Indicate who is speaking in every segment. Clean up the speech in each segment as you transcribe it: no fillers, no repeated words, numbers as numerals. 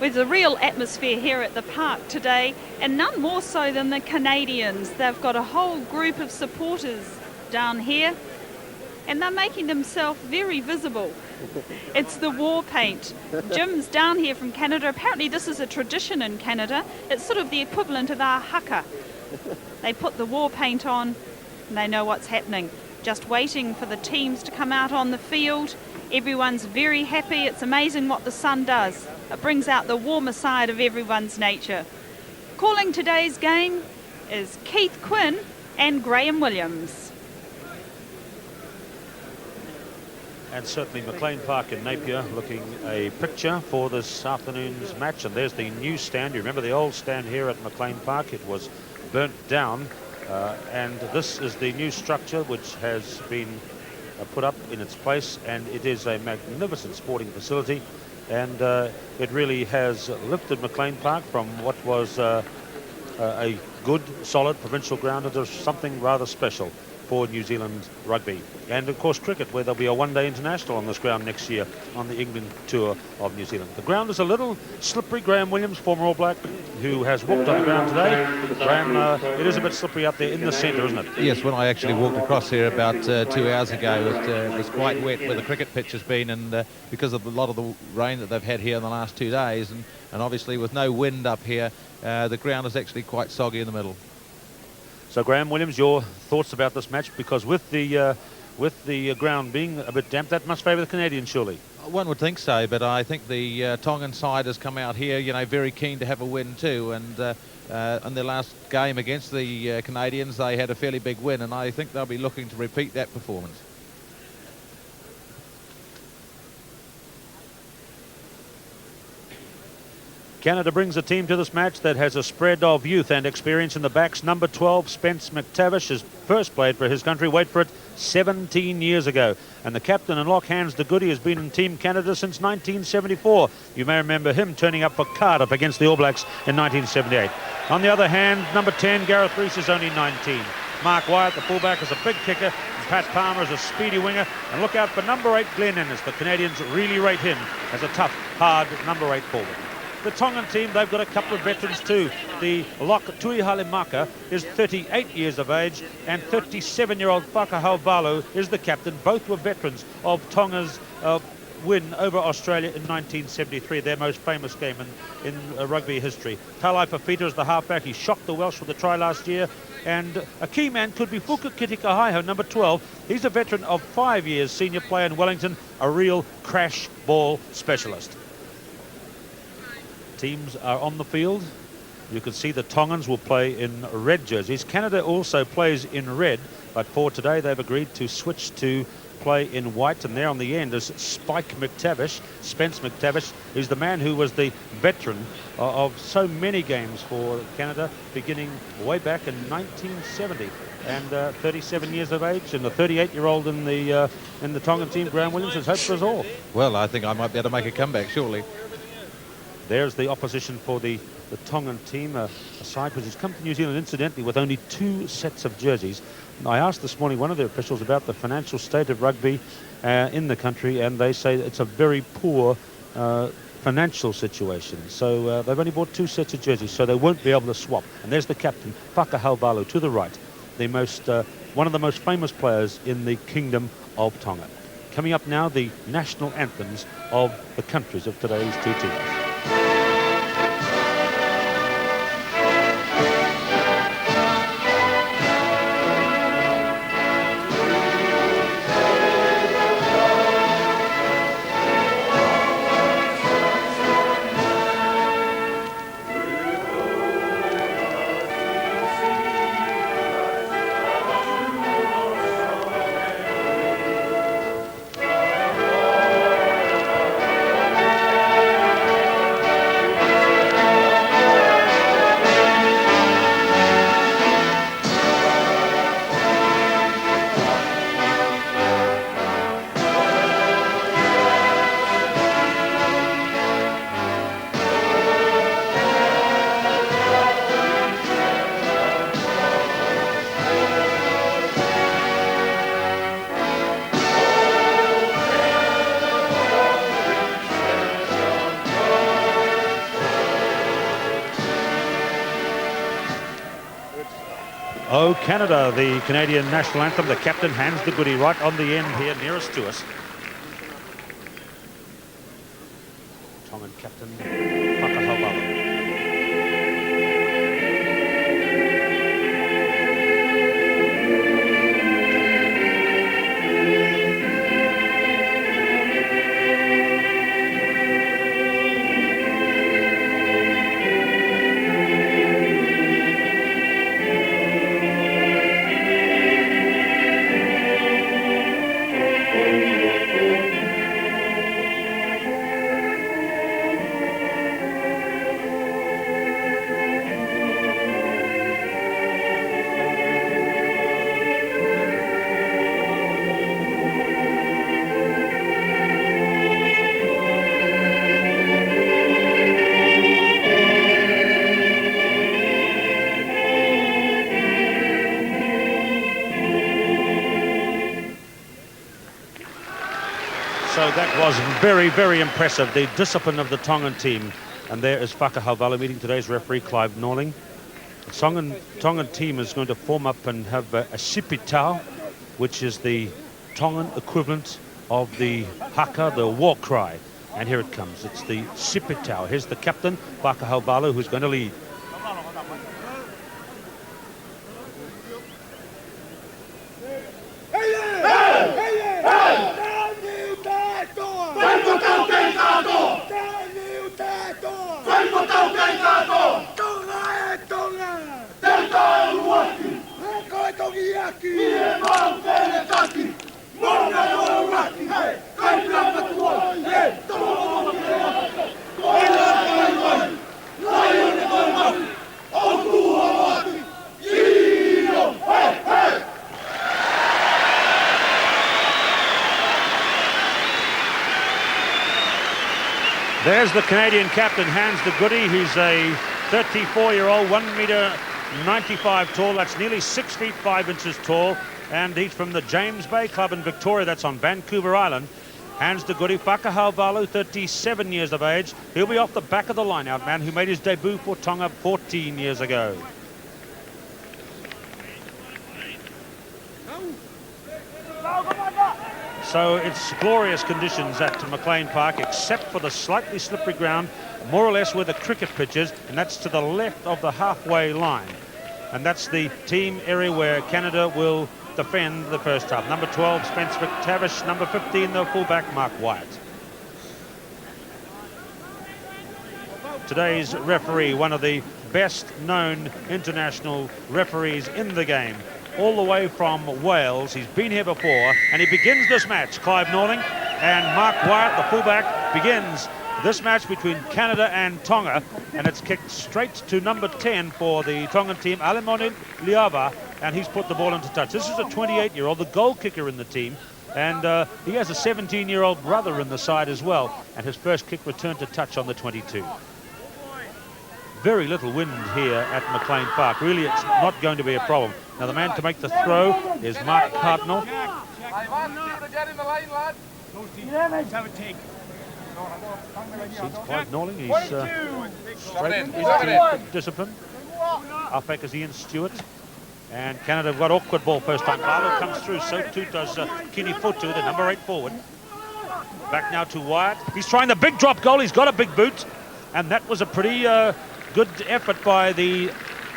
Speaker 1: There's a real atmosphere here at the park today, and none more so than the Canadians. They've got a whole group of supporters down here, and they're making themselves very visible. It's the war paint. Jim's down here from Canada. Apparently this is a tradition in Canada. It's sort of the equivalent of our haka. They put the war paint on and they know what's happening. Just waiting for the teams to come out on the field. Everyone's very happy. It's amazing what the sun does. It brings out the warmer side of everyone's nature. Calling today's game is Keith Quinn and Graham Williams.
Speaker 2: And certainly McLean Park in Napier looking a picture for this afternoon's match. And there's the new stand. You remember the old stand here at McLean Park? It was burnt down. And this is the new structure which has been put up in its place. And it is a magnificent sporting facility. And it really has lifted McLean Park from what was a good, solid provincial ground into something rather special for New Zealand rugby. And of course cricket, where there'll be a one-day international on this ground next year on the England tour of New Zealand. The ground is a little slippery. Graham Williams, former All Black, who has walked on the ground today. Graham, it is a bit slippery up there in the centre, isn't it?
Speaker 3: Yes, when I actually walked across here about 2 hours ago, it was quite wet where the cricket pitch has been, and because of a lot of the rain that they've had here in the last 2 days, and obviously with no wind up here, the ground is actually quite soggy in the middle.
Speaker 2: So Graham Williams, your thoughts about this match? Because with the ground being a bit damp, that must favour the Canadians, surely.
Speaker 3: One would think so, but I think the Tongan side has come out here, you know, very keen to have a win too. And in their last game against the Canadians, they had a fairly big win, and I think they'll be looking to repeat that performance.
Speaker 2: Canada brings a team to this match that has a spread of youth and experience in the backs. Number 12, Spence McTavish, has first played for his country, wait for it, 17 years ago. And the captain and lock hands de Goody has been in Team Canada since 1974. You may remember him turning up for Cardiff against the All Blacks in 1978. On the other hand, number 10, Gareth Rees, is only 19. Mark Wyatt, the fullback, is a big kicker. And Pat Palmer is a speedy winger. And look out for number 8, Glenn Ennis. The Canadians really rate him as a tough, hard number 8 forward. The Tongan team, they've got a couple of veterans too. The lock Tui Halemaka is 38 years of age, and 37-year-old Whakahau Valu is the captain. Both were veterans of Tonga's win over Australia in 1973, their most famous game in rugby history. Talai Fafita is the halfback. He shocked the Welsh with a try last year. And a key man could be Fuka Kitikahaiho, number 12. He's a veteran of 5 years, senior player in Wellington, a real crash ball specialist. Teams are on the field. You can see the Tongans will play in red jerseys. Canada also plays in red, but for today they've agreed to switch to play in white, and there on the end is Spike McTavish, Spence McTavish, who's the man who was the veteran of so many games for Canada, beginning way back in 1970. And 37 years of age, and a 38-year-old in the Tongan team, Graham Williams, has hope for us all.
Speaker 3: Well, I think I might be able to make a comeback, surely.
Speaker 2: There's the opposition for the Tongan team, a side which has come to New Zealand, incidentally, with only 2 sets of jerseys. And I asked this morning one of the officials about the financial state of rugby in the country, and they say it's a very poor financial situation. So they've only bought 2 sets of jerseys, so they won't be able to swap. And there's the captain, Whakahau Valu, to the right, the one of the most famous players in the Kingdom of Tonga. Coming up now, the national anthems of the countries of today's 2 teams. Oh, Canada, the Canadian national anthem. The captain hands the goodie right on the end here, nearest to us. Tongan captain, Whakahawalu. So that was very, very impressive, the discipline of the Tongan team. And there is Whakahawalu meeting today's referee, Clive Norling. The Tongan team is going to form up and have a sipitau, which is the Tongan equivalent of the haka, the war cry. And here it comes. It's the sipitau. Here's the captain, Whakahawalu, who's going to lead. There's the Canadian captain, hands the goodie. He's a 34-year-old, 1.95 tall. That's nearly 6 feet 5 inches tall. And he's from the James Bay Club in Victoria. That's on Vancouver Island. Hands the goodie. Whakahawalu, 37 years of age. He'll be off the back of the line-out man who made his debut for Tonga 14 years ago. So it's glorious conditions at McLean Park, except for the slightly slippery ground, more or less where the cricket pitch is, and that's to the left of the halfway line. And that's the team area where Canada will defend the first half. Number 12, Spence McTavish. Number 15, the fullback, Mark Wyatt. Today's referee, one of the best-known international referees in the game, all the way from Wales. He's been here before, and he begins this match. Clive Norling and Mark Wyatt, the fullback, begins this match between Canada and Tonga, and it's kicked straight to number 10 for the Tongan team, Alimoni Liava, and he's put the ball into touch. This is a 28-year-old, the goal kicker in the team, and he has a 17-year-old brother in the side as well, and his first kick returned to touch on the 22. Very little wind here at McLean Park. Really, it's not going to be a problem. Now, the man to make the throw is Mark Cardinal. Clive Norling, he's straight, he's discipline. Halfback is Ian Stuart. And Canada have got awkward ball first time. Valu comes through, so too does Kini Futu, the number 8 forward. Back now to Wyatt. He's trying the big drop goal. He's got a big boot. And that was a pretty good effort by the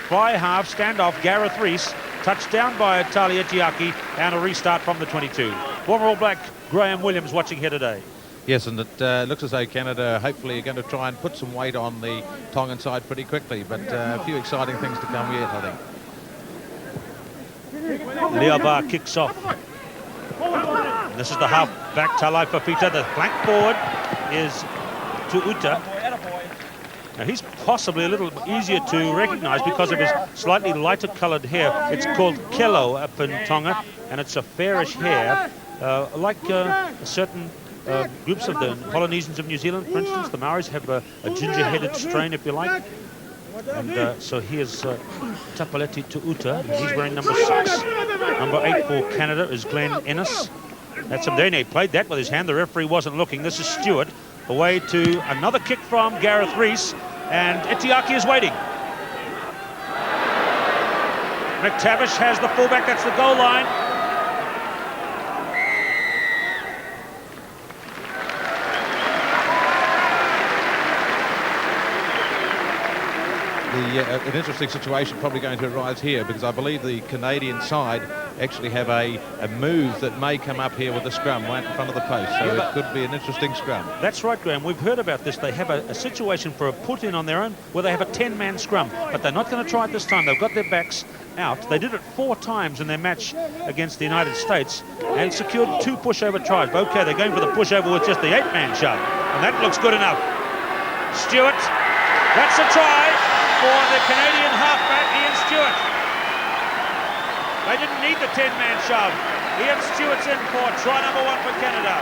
Speaker 2: fly half standoff, Gareth Rees. Touchdown by Tali Etiaki, and a restart from the 22. Former All Black Graham Williams watching here today.
Speaker 3: Yes, and it looks as though Canada hopefully are going to try and put some weight on the Tongan side pretty quickly, but a few exciting things to come yet, I think.
Speaker 2: Liava kicks off. And this is the half-back, Talai Fafita. The flank forward is Tuuta. Now, he's possibly a little easier to recognise because of his slightly lighter coloured hair. It's called Kello up in Tonga, and it's a fairish hair, like certain groups of the Polynesians of New Zealand, for instance. The Maoris have a ginger-headed strain, if you like. And so here's Tapaleti Tuuta. He's wearing number 6. Number 8 for Canada is Glenn Ennis. That's Mdene. Played that with his hand. The referee wasn't looking. This is Stuart. Away to another kick from Gareth Rees, and Etiaki is waiting. McTavish has the fullback, that's the goal line.
Speaker 3: An interesting situation probably going to arise here, because I believe the Canadian side actually have a move that may come up here with the scrum right in front of the post, so it could be an interesting scrum.
Speaker 2: That's right, Graham. We've heard about this. They have a situation for a put-in on their own where they have a 10-man scrum, but they're not going to try it this time. They've got their backs out. They did it 4 times in their match against the United States and secured 2 pushover tries. But okay, they're going for the pushover with just the 8-man shove, and that looks good enough. Stuart, that's a try for the Canadian halfback, Ian Stuart. They didn't need the 10-man shove. Ian Stewart's in for try number 1 for Canada.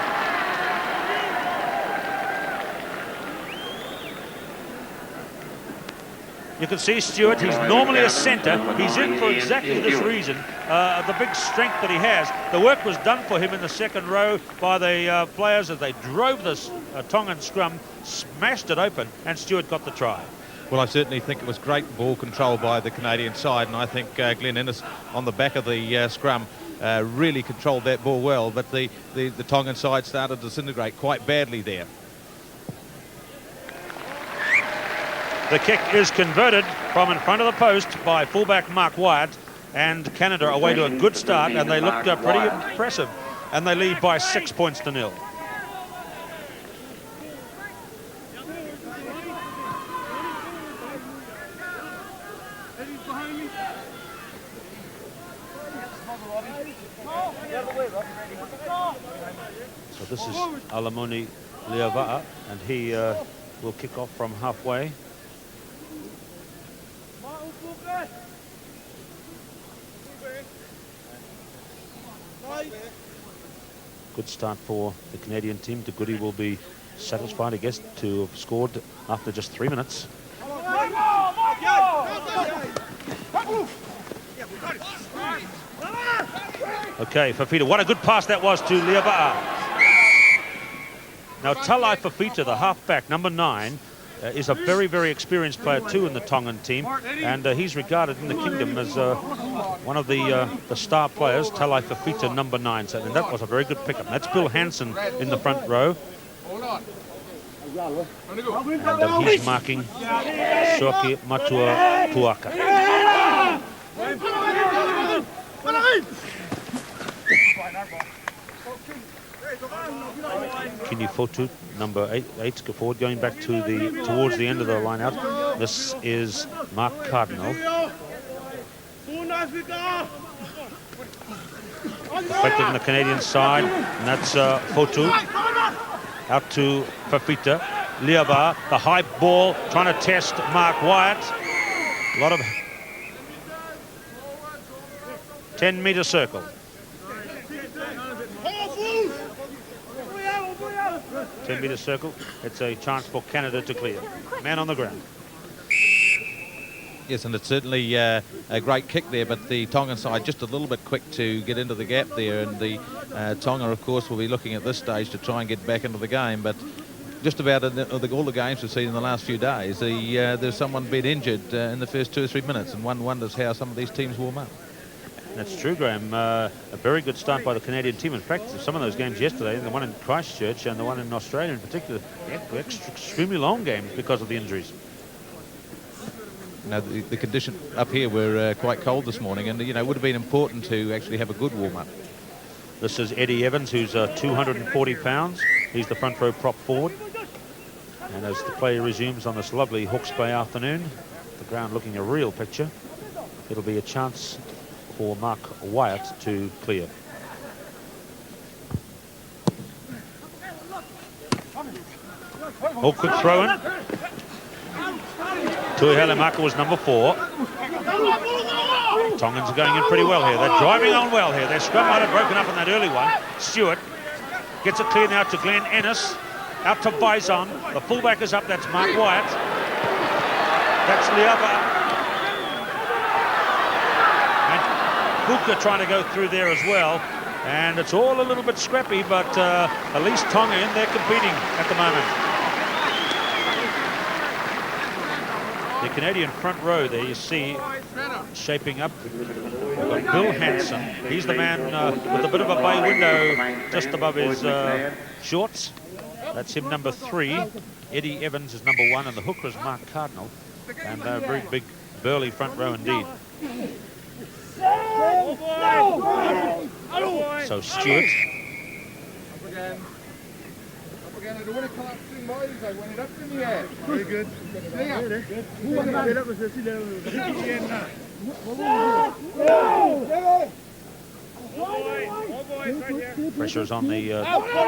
Speaker 2: You can see Stuart, he's normally a centre. He's in for exactly this reason, the big strength that he has. The work was done for him in the second row by the players as they drove this Tongan scrum, smashed it open, and Stuart got the try.
Speaker 3: Well, I certainly think it was great ball control by the Canadian side, and I think Glenn Ennis on the back of the scrum really controlled that ball well, but the Tongan side started to disintegrate quite badly there.
Speaker 2: The kick is converted from in front of the post by fullback Mark Wyatt, and Canada away to a good start, and they looked pretty impressive, and they lead by 6 points to 0. So this is Alamoni Leava'a, and he will kick off from halfway. Good start for the Canadian team. De Goody will be satisfied, I guess, to have scored after just 3 minutes. Okay, Fafita, what a good pass that was to Leava'a. Now, Talai Fafita, the halfback, number 9, is a very, very experienced player too in the Tongan team, and he's regarded in the kingdom as one of the star players. Talai Fafita, number 9, so, and that was a very good pickup. That's Bill Hansen in the front row, and he's marking Soki Matua Puaka. Kini Fotu, number 8, go forward, going back to towards the end of the line out. This is Mark Cardinal. Effective on the Canadian side, and that's Fotu. Out to Fafita. Leava'a, the high ball, trying to test Mark Wyatt. A lot of 10-metre circle. 10-metre circle. It's a chance for Canada to clear. Man on the ground.
Speaker 3: Yes, and it's certainly a great kick there, but the Tongan side just a little bit quick to get into the gap there, and the Tonga, of course, will be looking at this stage to try and get back into the game, but just about all the games we've seen in the last few days, there's someone been injured in the first 2 or 3 minutes, and one wonders how some of these teams warm up.
Speaker 2: That's true, Graham. A very good start by the Canadian team. In fact, some of those games yesterday, the one in Christchurch and the one in Australia in particular, were extremely long games because of the injuries.
Speaker 3: Now, the conditions up here were quite cold this morning, and it would have been important to actually have a good warm-up.
Speaker 2: This is Eddie Evans, who's 240 pounds. He's the front row prop forward. And as the play resumes on this lovely Hawke's Bay afternoon, the ground looking a real picture, it'll be a chance for Mark Wyatt to clear. Oh, quick throw in. Tuihele Maka was number 4. Tongans are going in pretty well here. They're driving on well here. Their scrum might have broken up in that early one. Stuart gets it clear now to Glenn Ennis. Out to Vaesen. The fullback is up. That's Mark Wyatt. That's Leava'a. Buka trying to go through there as well, and it's all a little bit scrappy, but at least Tonga in there competing at the moment. The Canadian front row there, you see, shaping up. We've got Bill Hansen. He's the man with a bit of a bay window just above his shorts. That's him, number 3. Eddie Evans is number 1, and the hooker is Mark Cardinal. And a very big, burly front row indeed. So Stuart.
Speaker 4: I don't want to collapse 3 miles. I want it up in the air. Very good.
Speaker 2: Pressure's on the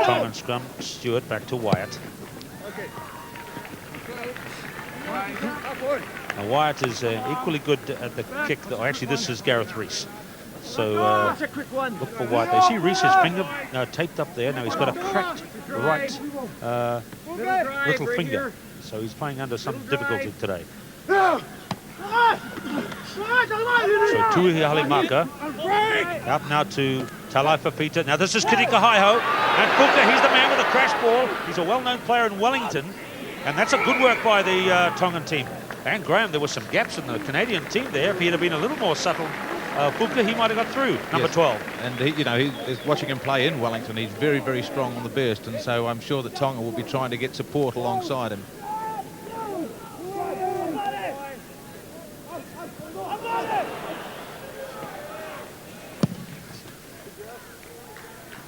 Speaker 2: Tongan scrum. Stuart back to Wyatt. Now Wyatt is equally good at the kick. Actually, this is Gareth Rees. So look for Wyatt. They see Rees's finger taped up there. Now he's got a cracked right little finger. So he's playing under some difficulty today. So Tui Halimaka out now to Talai Fafita. Now this is Kirika Haiho. And Puka, he's the man with the crash ball. He's a well-known player in Wellington. And that's a good work by the Tongan team. And Graham, there were some gaps in the Canadian team there. If he had been a little more subtle, Puka, he might have got through, number 12.
Speaker 3: And he's watching him play in Wellington. He's very, very strong on the burst, and so I'm sure that Tonga will be trying to get support alongside him.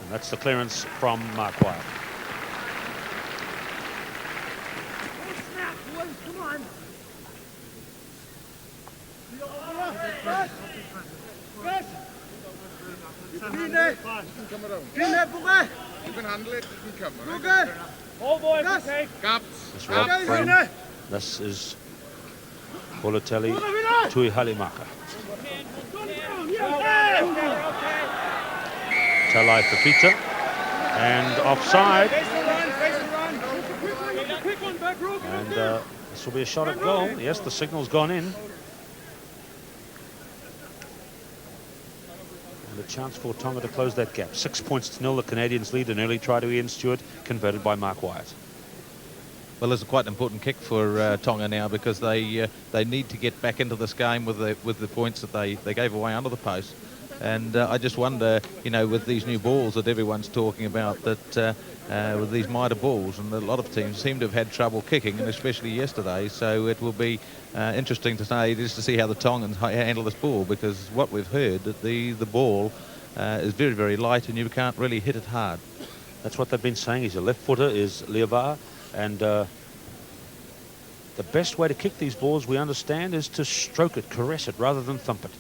Speaker 2: And that's the clearance from Mark Wyatt.
Speaker 4: You can handle it. You can come around.
Speaker 5: All boys, okay.
Speaker 4: Gaps.
Speaker 2: This is Polatelli Tui Halimaka. Talai Fafita. And offside. And this will be a shot at goal. Yes, the signal's gone in. And a chance for Tonga to close that gap. 6 points to 0. The Canadians lead an early try to Ian Stuart, converted by Mark Wyatt.
Speaker 3: Well, it's a quite important kick for Tonga now, because they need to get back into this game with the points that they gave away under the post. And I just wonder, with these new balls that everyone's talking about, that with these mitre balls, and a lot of teams seem to have had trouble kicking, and especially yesterday. So it will be interesting to see how the Tongans handle this ball, because what we've heard, that the ball is very, very light, and you can't really hit it hard.
Speaker 2: That's what they've been saying. He's a left footer, is Leava, and the best way to kick these balls, we understand, is to stroke it, caress it, rather than thump it.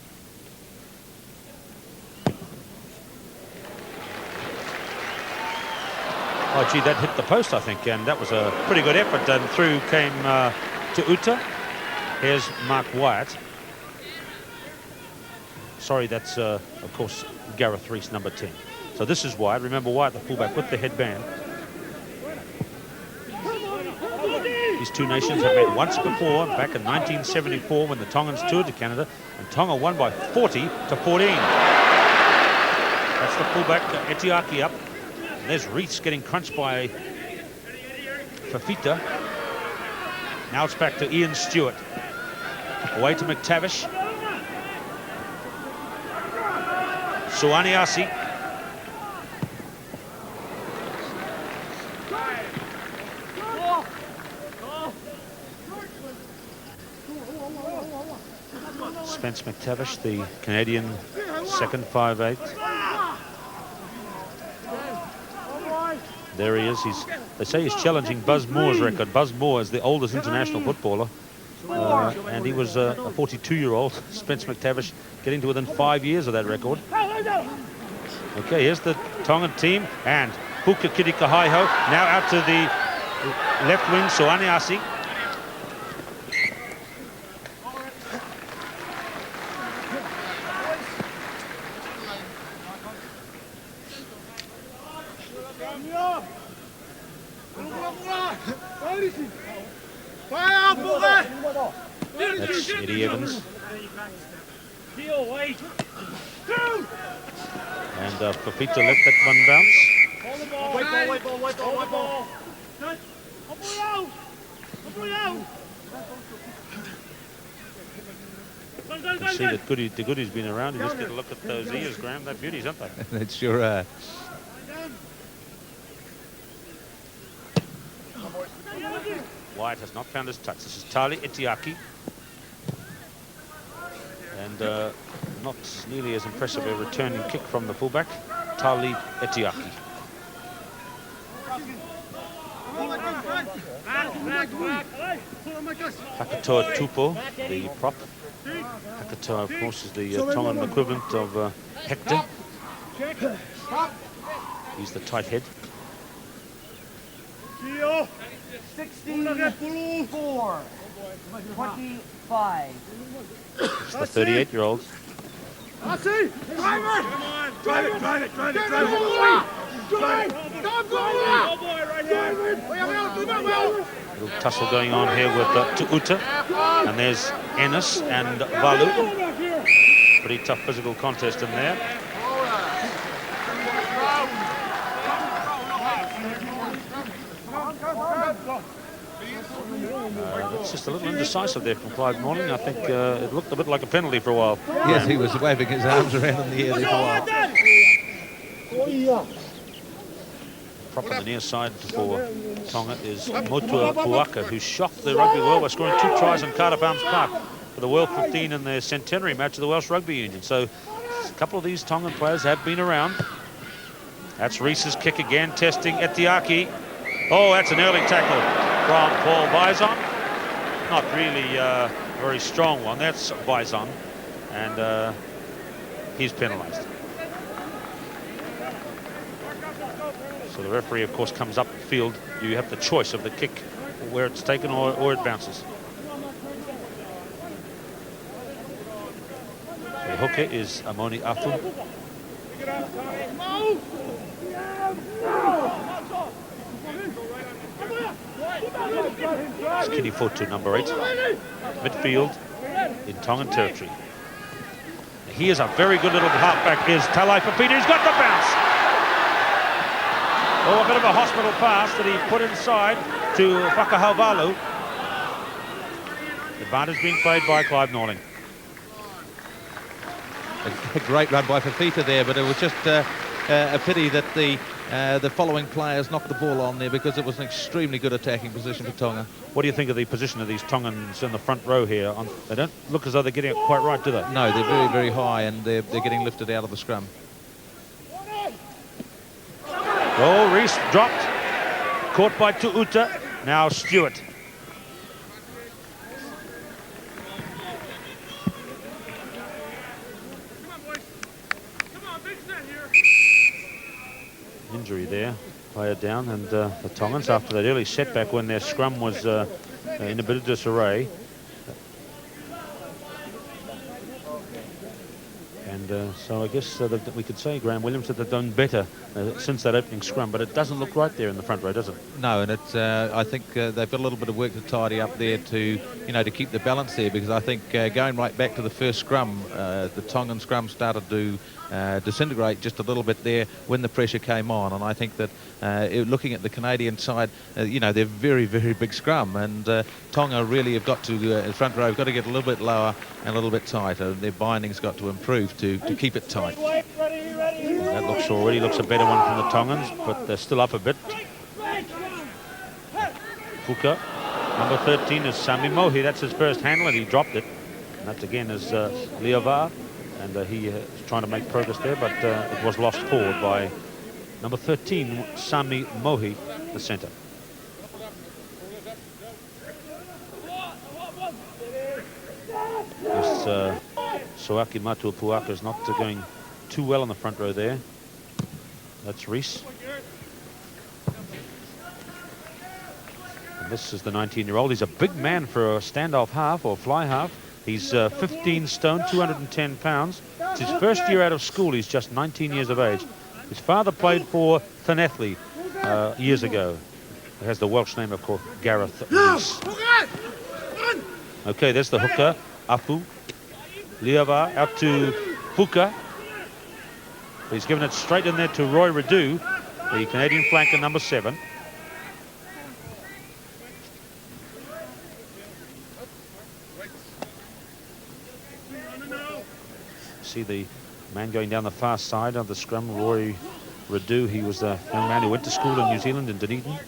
Speaker 2: Oh, gee, that hit the post, I think, and that was a pretty good effort. And through came to Uta. Here's Mark Wyatt. Sorry, that's, of course, Gareth Rees, number 10. So this is Wyatt. Remember Wyatt, the fullback, with the headband. These two nations have met once before, back in 1974, when the Tongans toured to Canada, and Tonga won by 40 to 14. That's the fullback, Etiaki, up. And there's Rees getting crunched by Fafita. Now it's back to Ian Stuart. Away to McTavish. Suaniasi. Spence McTavish, the Canadian second 5'8". There he is. They say he's challenging Buzz Moore's record. Buzz Moore is the oldest international footballer, and he was a 42-year-old. Spence McTavish getting to within 5 years of that record. Okay, here's the Tongan team, and Puka Kirika Haiho now out to the left wing, Suaniasi. That's Eddie Evans. And Fafita let that one bounce. can see that the Goody's been around. You just get a look at those ears, Graham. They're beauties, aren't they?
Speaker 3: They sure are.
Speaker 2: Wyatt has not found his touch. This is Tali Etiaki. And not nearly as impressive a returning kick from the fullback, Tali Etiaki. Hakatoa Tupo, the prop. Hakatoa, of course, is the Tongan equivalent of Hector. He's the tight head.
Speaker 5: 64, 25.
Speaker 2: It's the 38-year-old. Little tussle going on here with Tuuta. And there's Ennis and Valu. Pretty tough physical contest in there. It's just a little indecisive there from Clive Norling. I think it looked a bit like a penalty for a while.
Speaker 3: Yes, he was waving his arms around in the air there for a while.
Speaker 2: Prop on the near side for Tonga is Motua Puaka, who shocked the rugby world by scoring 2 tries in Cardiff Arms Park for the World 15 in their centenary match of the Welsh Rugby Union. So a couple of these Tongan players have been around. That's Rees's kick again, testing Etiaki. Oh, that's an early tackle from Paul Vaesen. Not really a very strong one. That's Vaesen, and he's penalised. So the referee, of course, comes up field. You have the choice of the kick, where it's taken or it bounces. The hooker is Amoni Afu. Skinny foot to number 8. Midfield in Tongan territory. Here's a very good little halfback, is Talai Papita. He's got the bounce. Oh, a bit of a hospital pass that he put inside to Whakahauvalu. Advantage being played by Clive Norling.
Speaker 3: A great run by Fafita there, but it was just a pity that the following players knocked the ball on there, because it was an extremely good attacking position for Tonga.
Speaker 2: What do you think of the position of these Tongans in the front row here? They don't look as though they're getting it quite right, do they?
Speaker 3: No, they're very, very high, and they're getting lifted out of the scrum.
Speaker 2: Oh, Rees dropped. Caught by Tuuta. Now Stuart. Injury there, player down, and the Tongans, after that early setback when their scrum was in a bit of disarray. And so I guess that we could say, Graham Williams, that they've done better since that opening scrum, but it doesn't look right there in the front row, does it?
Speaker 3: No, and it's I think they've got a little bit of work to tidy up there to keep the balance there, because I think going right back to the first scrum, the Tongan scrum started to disintegrate just a little bit there when the pressure came on. And I think that looking at the Canadian side, they're very, very big scrum, and Tonga really have got to, the front row have got to get a little bit lower and a little bit tighter. Their binding's got to improve to keep it tight.
Speaker 2: That already looks a better one from the Tongans, but they're still up a bit. Puka, number 13 is Sami Mohi. That's his first handle, and he dropped it. And that again is Leova, and he is trying to make progress there, but it was lost forward by number 13, Sami Mohi, the centre. This Soaki Matua Puaka is not going too well on the front row there. That's Rees. And this is the 19-year-old. He's a big man for a standoff half or fly half. He's 15 stone, 210 pounds. It's his first year out of school. He's just 19 years of age. His father played for Llanelli years ago. He has the Welsh name, of course, Gareth Rees. Okay, there's the hooker, Apu. Leova out to Puka. He's given it straight in there to Roy Radu, the Canadian flanker, number 7. See the man going down the far side of the scrum, Rory Radu. He was the young man who went to school in New Zealand, in Dunedin.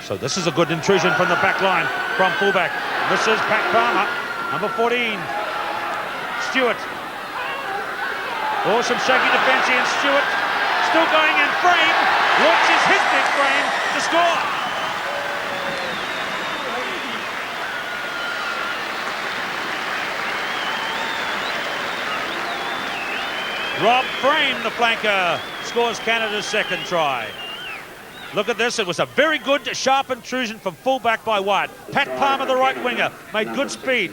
Speaker 2: So this is a good intrusion from the back line from fullback. This is Pat Palmer, number 14. Stuart. Oh, some shaky defence here, and Stuart still going in frame. Launches his big frame to score. Rob Frame, the flanker, scores Canada's second try. Look at this. It was a very good, sharp intrusion from fullback by Wyatt. Pat Palmer, the right winger, made good speed.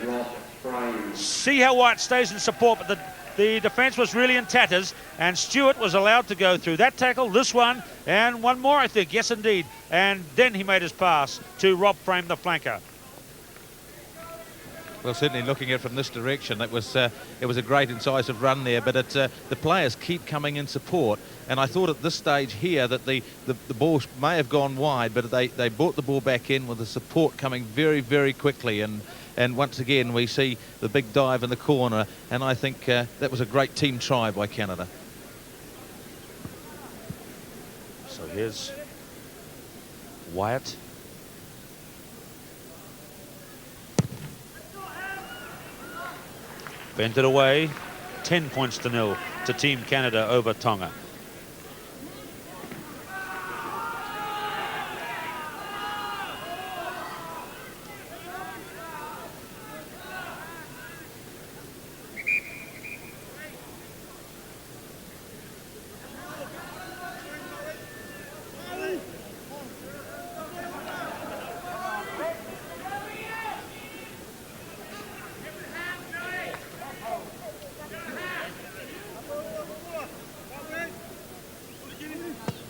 Speaker 2: See how Wyatt stays in support, but the defence was really in tatters, and Stuart was allowed to go through that tackle, this one, and one more, I think. Yes, indeed. And then he made his pass to Rob Frame, the flanker.
Speaker 3: Well, certainly looking at it from this direction, it was a great incisive run there, but the players keep coming in support, and I thought at this stage here that the ball may have gone wide, but they brought the ball back in with the support coming very, very quickly, and once again we see the big dive in the corner, and I think that was a great team try by Canada.
Speaker 2: So here's Wyatt. Bent it away, 10 points to 0 to Team Canada over Tonga.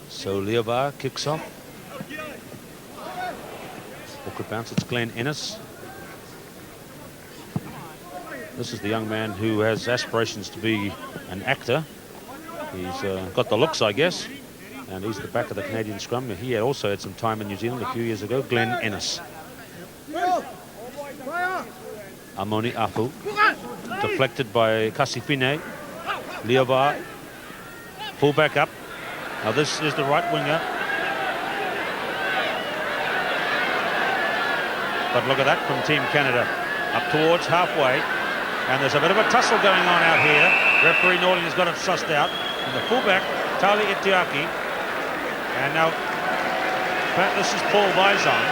Speaker 2: So Leobar kicks off. Awkward bounce, it's Glenn Ennis. This is the young man who has aspirations to be an actor. He's got the looks, I guess, and he's the back of the Canadian scrum. He had also had some time in New Zealand a few years ago. Glenn Ennis. Amoni Afu. Deflected by Kasifine. Leobar. Pull back up. Now this is the right winger. But look at that from Team Canada. Up towards halfway. And there's a bit of a tussle going on out here. Referee Norling has got it sussed out. And the fullback, Tali Itiaki. And now, this is Paul Vaesen.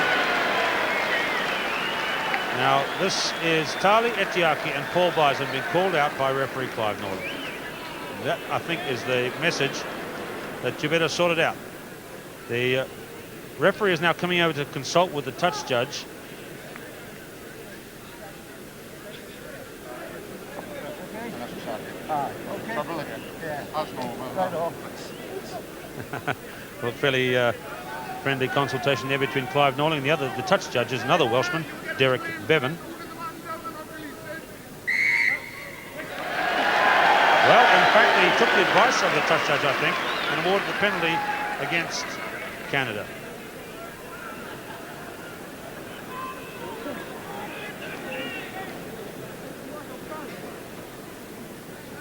Speaker 2: Now this is Tali Itiaki and Paul Vaesen being called out by referee Clive Norling. That, I think, is the message that you better sort it out. The referee is now coming over to consult with the touch judge. Well, fairly friendly consultation there between Clive Norling and the touch judge is another Welshman, Derek Bevan. Well, in fact, he took the advice of the touch judge, I think, and awarded the penalty against Canada.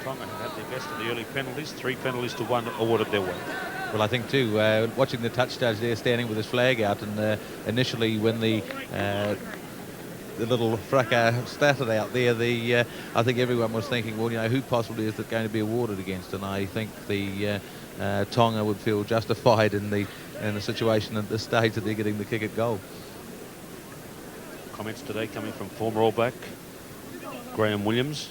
Speaker 2: Tonga had the best of the early penalties, 3 penalties to 1 awarded their way.
Speaker 3: Well, I think too, watching the touch judge there standing with his flag out, and initially when the little fracas started out there, I think everyone was thinking, well, you know, who possibly is it going to be awarded against? And I think the Tonga would feel justified in the situation at this stage that they're getting the kick at goal.
Speaker 2: Comments today coming from former All Black Graham Williams.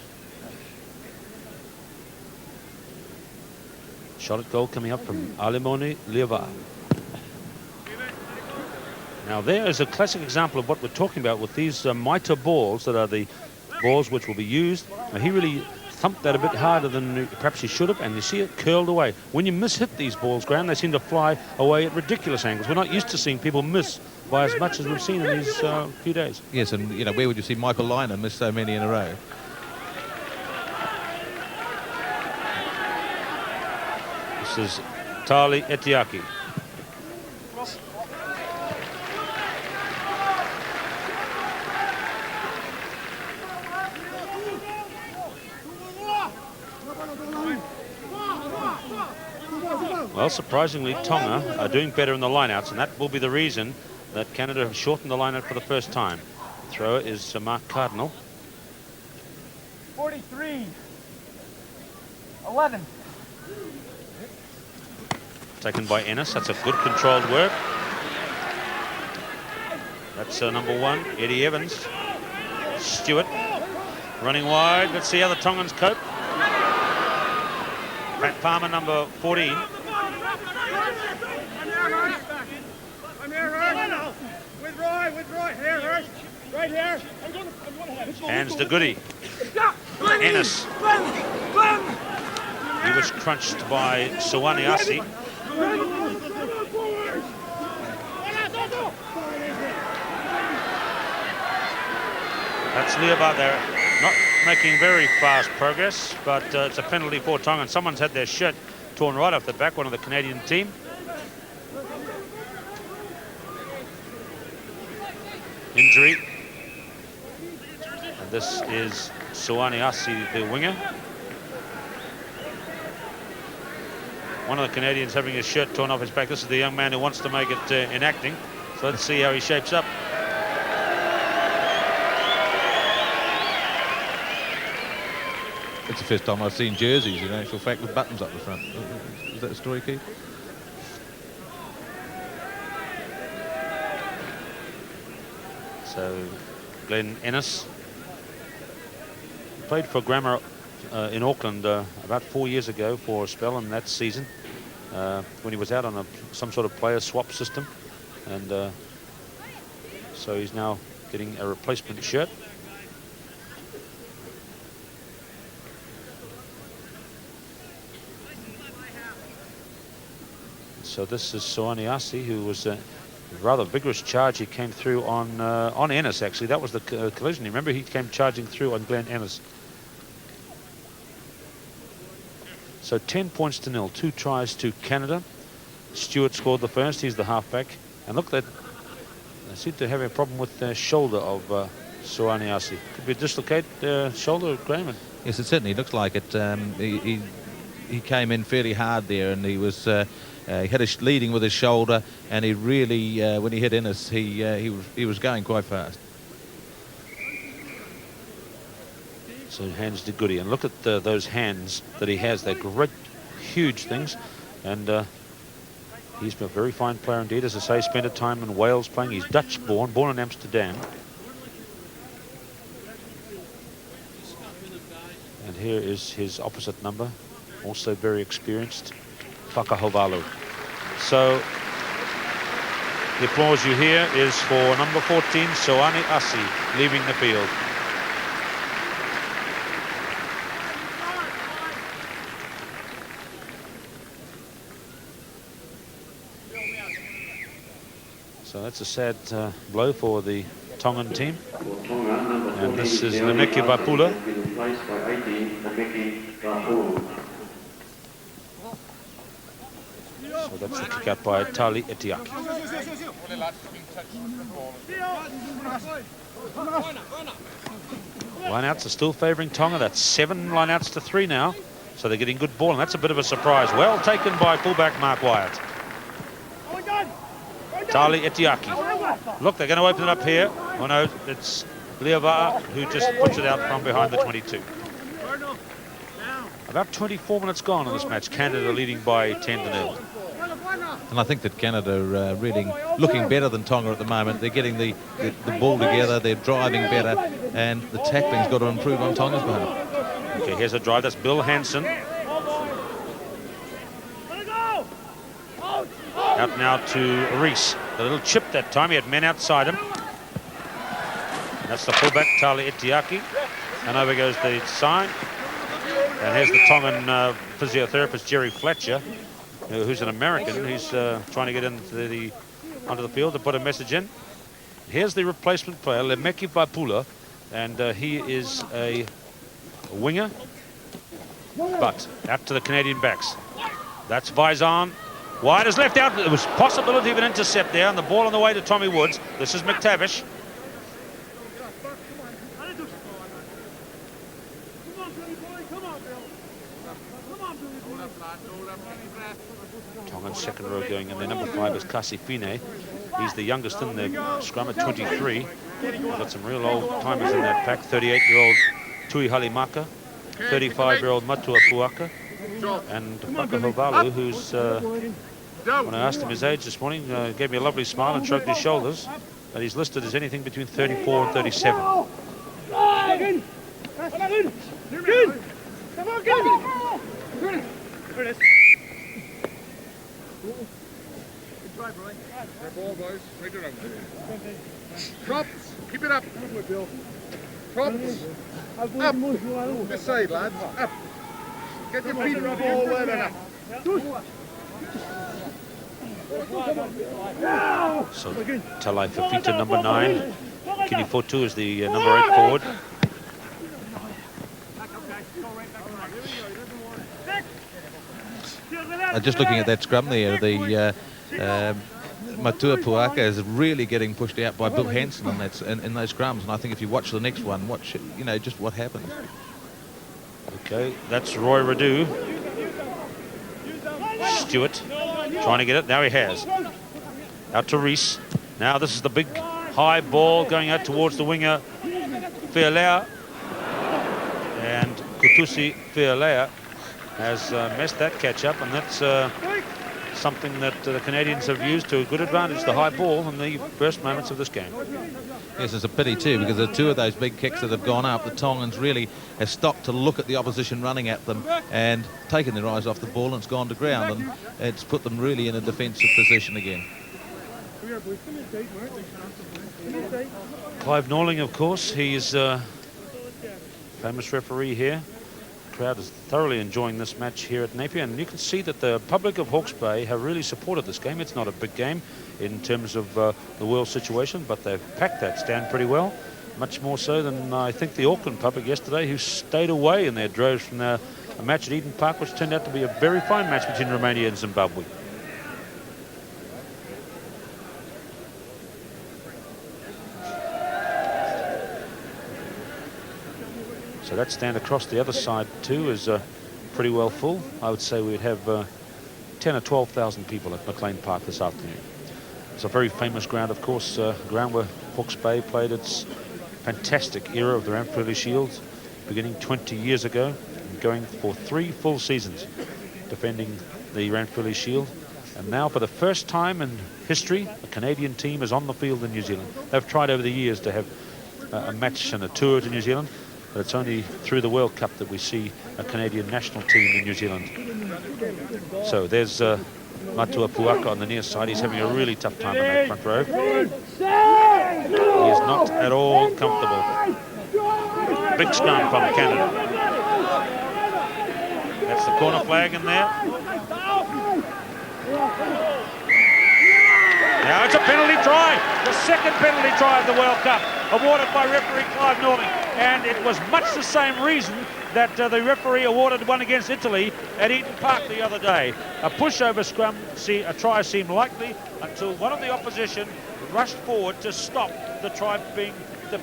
Speaker 2: Shot at goal coming up from Alimoni Leobar. Now there is a classic example of what we're talking about with these mitre balls that are the balls which will be used. Now he really thumped that a bit harder than perhaps he should have, and you see it curled away. When you miss-hit these balls, Graham, they seem to fly away at ridiculous angles. We're not used to seeing people miss by as much as we've seen in these few days.
Speaker 3: Yes, and you know, where would you see Michael Lynham miss so many in a row?
Speaker 2: This is Tali Etiaki. Well, surprisingly, Tonga are doing better in the lineouts, and that will be the reason that Canada have shortened the lineout for the first time. The thrower is Mark Cardinal.
Speaker 5: 43-11.
Speaker 2: Taken by Ennis. That's a good controlled work. That's number 1, Eddie Evans. Stuart running wide. Let's see how the Tongans cope. Pat Palmer, number 14.
Speaker 5: With Roy, here, Hurst. Right here.
Speaker 2: Hands to Goody. Ennis. He was crunched by Suwaniasi. That's Leobar there, not making very fast progress, but it's a penalty for Tonga, and someone's had their shirt torn right off the back, one of the Canadian team. Injury. And this is Suwaniasi, the winger. One of the Canadians having his shirt torn off his back. This is the young man who wants to make it in acting. So let's see how he shapes up.
Speaker 3: It's the first time I've seen jerseys, in actual fact, with buttons up the front. Is that the story, Keith?
Speaker 2: So, Glenn Ennis played for Grammar in Auckland about 4 years ago for a spell in that season when he was out on some sort of player swap system, and so he's now getting a replacement shirt. So this is Suwaniasi, who was a rather vigorous charge. He came through on Ennis, actually. That was the collision. Remember, he came charging through on Glenn Ennis. So 10 points to 0, 2 tries to Canada. Stuart scored the first. He's the halfback. And look, they seem to have a problem with the shoulder of Suwaniasi. Could be a dislocated shoulder, Graham.
Speaker 3: Yes, it certainly looks like it. He came in fairly hard there, and he was he had a leading with his shoulder, and he really, when he hit Ennis, he was going quite fast.
Speaker 2: So hands to Goody, and look at those hands that he has. They're great, huge things, and he's a very fine player indeed. As I say, spent a time in Wales playing. He's Dutch-born, born in Amsterdam. And here is his opposite number, also very experienced, Whakahovalu. So the applause you hear is for number 14, Suwaniasi, leaving the field. So that's a sad blow for the Tongan team. And this is Lemeki Vapula. So that's the kick out by Tali Etiaki. Lineouts are still favouring Tonga. That's 7 lineouts to 3 now. So they're getting good ball, and that's a bit of a surprise. Well taken by fullback Mark Wyatt. Tali Etiaki. Look, they're going to open it up here. Oh no, it's Leovar who just puts it out from behind the 22. About 24 minutes gone in this match. Canada leading by 10-0.
Speaker 3: And I think that Canada are really looking better than Tonga at the moment. They're getting the ball together, they're driving better, and the tackling's got to improve on Tonga's behalf.
Speaker 2: Okay, here's a drive. That's Bill Hansen. Out now to Rees. A little chip that time. He had men outside him. And that's the fullback, Tali Etiaki. And over goes the sign. And here's the Tongan physiotherapist, Jerry Fletcher, who's an American. He's trying to get onto the field to put a message in. Here's the replacement player, Lemeki Vapula, and he is a winger, but out to the Canadian backs. That's Vaesen. Wide is left out. There was possibility of an intercept there, and the ball on the way to Tommy Woods. This is McTavish. Tongan's second row going in. Their number 5 is Kasifine. He's the youngest in the scrum at 23. We've got some real old timers in that pack. 38-year-old Tui Halimaka, 35-year-old Matua Puaka, and Paka Valu, who's, when I asked him his age this morning, gave me a lovely smile and shrugged his shoulders. But he's listed as anything between 34 and 37.
Speaker 4: Ball, boys. Right around. Props. Keep it up. Props. Up. This side, lads. Up. Get your feet on the ball well enough.
Speaker 2: So Talai Fafita, number 9. Kini Fotu is the number 8 forward.
Speaker 3: Just looking at that scrum there, the Matua Puaka is really getting pushed out by Bill Hansen in those scrums, and I think if you watch the next one, watch just what happens.
Speaker 2: Okay, that's Roy Radu. Stuart trying to get it. Now he has. Out to Rees. Now this is the big high ball going out towards the winger Fialea, and Kutusi Fialea has messed that catch up, and that's something that the Canadians have used to a good advantage, the high ball in the first moments of this game.
Speaker 3: Yes, it's a pity too, because the two of those big kicks that have gone up, the Tongans really have stopped to look at the opposition running at them and taken their eyes off the ball, and it's gone to ground, and it's put them really in a defensive position again.
Speaker 2: Clive Norling, of course, he is a famous referee here. The crowd is thoroughly enjoying this match here at Napier, and you can see that the public of Hawke's Bay have really supported this game. It's not a big game in terms of the world situation, but they've packed that stand pretty well, much more so than I think the Auckland public yesterday, who stayed away in their droves from a match at Eden Park, which turned out to be a very fine match between Romania and Zimbabwe. So that stand across the other side too is pretty well full. I would say we'd have 10 or 12,000 people at McLean Park this afternoon. It's a very famous ground, of course, ground where Hawke's Bay played its fantastic era of the Ranfurly Shield, beginning 20 years ago, and going for 3 full seasons, defending the Ranfurly Shield. And now, for the first time in history, a Canadian team is on the field in New Zealand. They've tried over the years to have a match and a tour to New Zealand, but it's only through the World Cup that we see a Canadian national team in New Zealand. So there's Matua Puaka on the near side. He's having a really tough time in that front row. He is not at all comfortable. Big scrum from Canada. That's the corner flag in there. Now it's a penalty try, the second penalty try of the World Cup, awarded by referee Clive Norling. And it was much the same reason that the referee awarded one against Italy at Eden Park the other day. A pushover scrum, a try seemed likely until one of the opposition rushed forward to stop the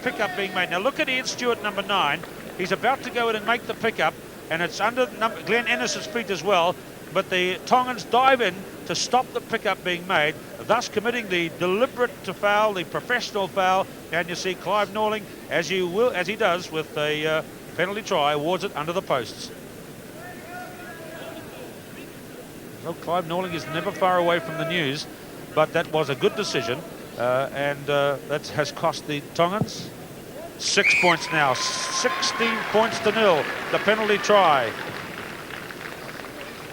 Speaker 2: pickup being made. Now look at Ian Stuart, number 9. He's about to go in and make the pickup, and it's under Glenn Ennis's feet as well. But the Tongans dive in to stop the pickup being made, thus committing the deliberate foul, the professional foul. And you see Clive Norling, as he does with a penalty try, awards it under the posts. Well, Clive Norling is never far away from the news, but that was a good decision, and that has cost the Tongans 6 points now, 16 points to 0, the penalty try.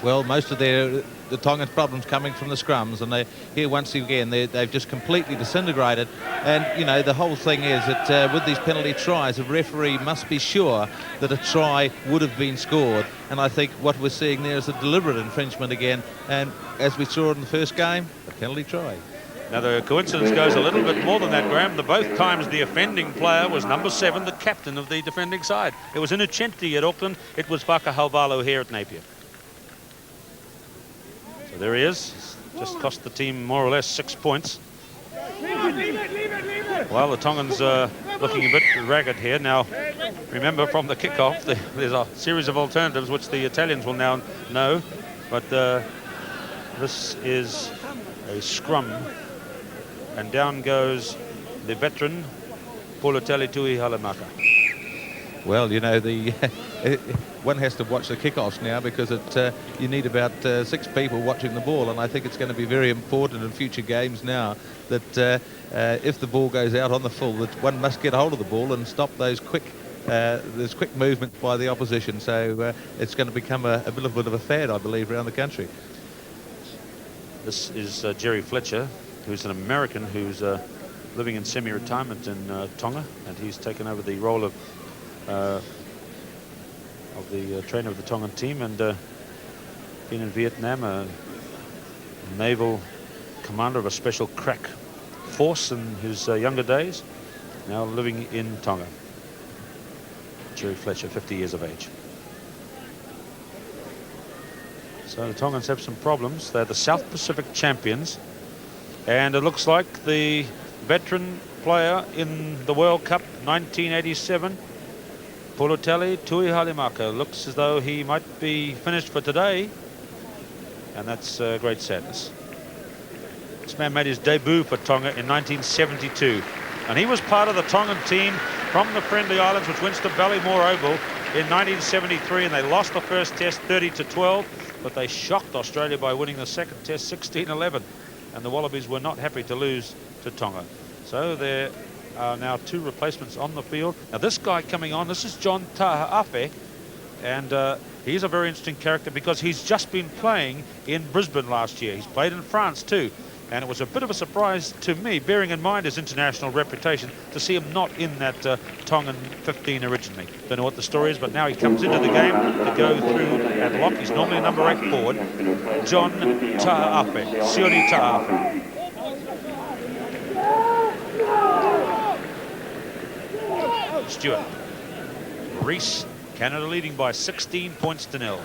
Speaker 3: Well, most of the Tongans' problems coming from the scrums, and here once again they've just completely disintegrated. And the whole thing is that with these penalty tries, a referee must be sure that a try would have been scored. And I think what we're seeing there is a deliberate infringement again. And as we saw in the first game, a penalty try.
Speaker 2: Now the coincidence goes a little bit more than that, Graham. Both times the offending player was number 7, the captain of the defending side. It was Inucenti at Auckland. It was Valu here at Napier. So there he is. Just cost the team more or less 6 points.
Speaker 5: Leave it.
Speaker 2: Well, the Tongans looking a bit ragged here. Now, remember from the kickoff, there's a series of alternatives which the Italians will now know. But this is a scrum. And down goes the veteran, Politele Tui Halemaka.
Speaker 3: Well, you know, the one has to watch the kickoffs now because you need about 6 people watching the ball, and I think it's going to be very important in future games now that if the ball goes out on the full, that one must get hold of the ball and stop those quick movement by the opposition. So it's going to become a bit of a fad, I believe, around the country.
Speaker 2: This is Jerry Fletcher, who's an American who's living in semi-retirement in Tonga, and he's taken over the role of the trainer of the Tongan team, and been in Vietnam, a naval commander of a special crack force in his younger days, now living in Tonga. Jerry Fletcher, 50 years of age. So the Tongans have some problems. They're the South Pacific champions, and it looks like the veteran player in the World Cup 1987, Politele Tui Halemaka, looks as though he might be finished for today, and that's great sadness. This man made his debut for Tonga in 1972, and he was part of the Tongan team from the Friendly Islands, which went to Ballymore Oval in 1973, and they lost the first test 30-12, but they shocked Australia by winning the second test 16-11, and the Wallabies were not happy to lose to Tonga. So there are now 2 replacements on the field. Now this guy coming on, this is John Ta'afe, and he's a very interesting character because he's just been playing in Brisbane last year. He's played in France too, and it was a bit of a surprise to me, bearing in mind his international reputation, to see him not in that Tongan 15 originally. Don't know what the story is, but now he comes into the game to go through and lock. He's normally a number 8 forward, John Ta'afe, Sione Ta'afe. Stuart. Rees, Canada leading by 16 points to 0.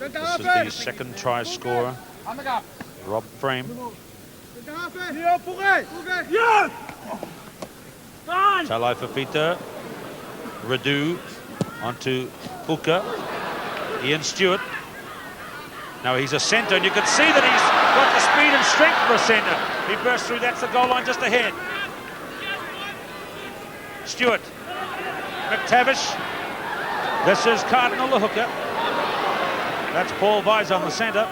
Speaker 2: This is the second try scorer, Rob Frame. Talai Fafita, Radu onto Puka, Ian Stuart. Now he's a centre, and you can see that he's got the speed and strength for a centre. He bursts through, that's the goal line just ahead. Stuart, McTavish, this is Cardinal the hooker. That's Paul Vaesen, the centre.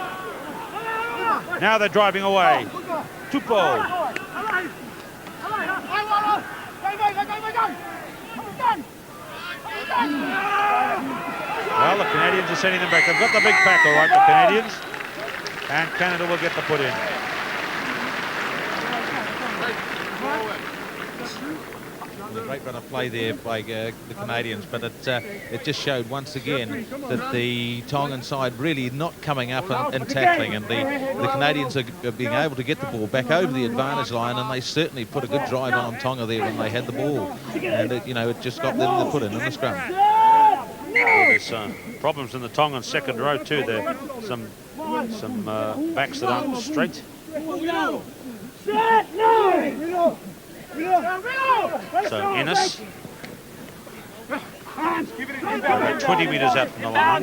Speaker 2: Now they're driving away. Tupou. Well, the Canadians are sending them back. They've got the big pack, all right, the Canadians. And Canada will get the put in.
Speaker 3: A great run of play there by the Canadians, but it just showed once again that the Tongan side really not coming up and tackling, and the Canadians are being able to get the ball back over the advantage line, and they certainly put a good drive on Tonga there when they had the ball, and it just got them to put in the scrum.
Speaker 2: Well, there's problems in the Tongan second row too. There some backs that aren't straight. So Ennis, 20 metres out from the line.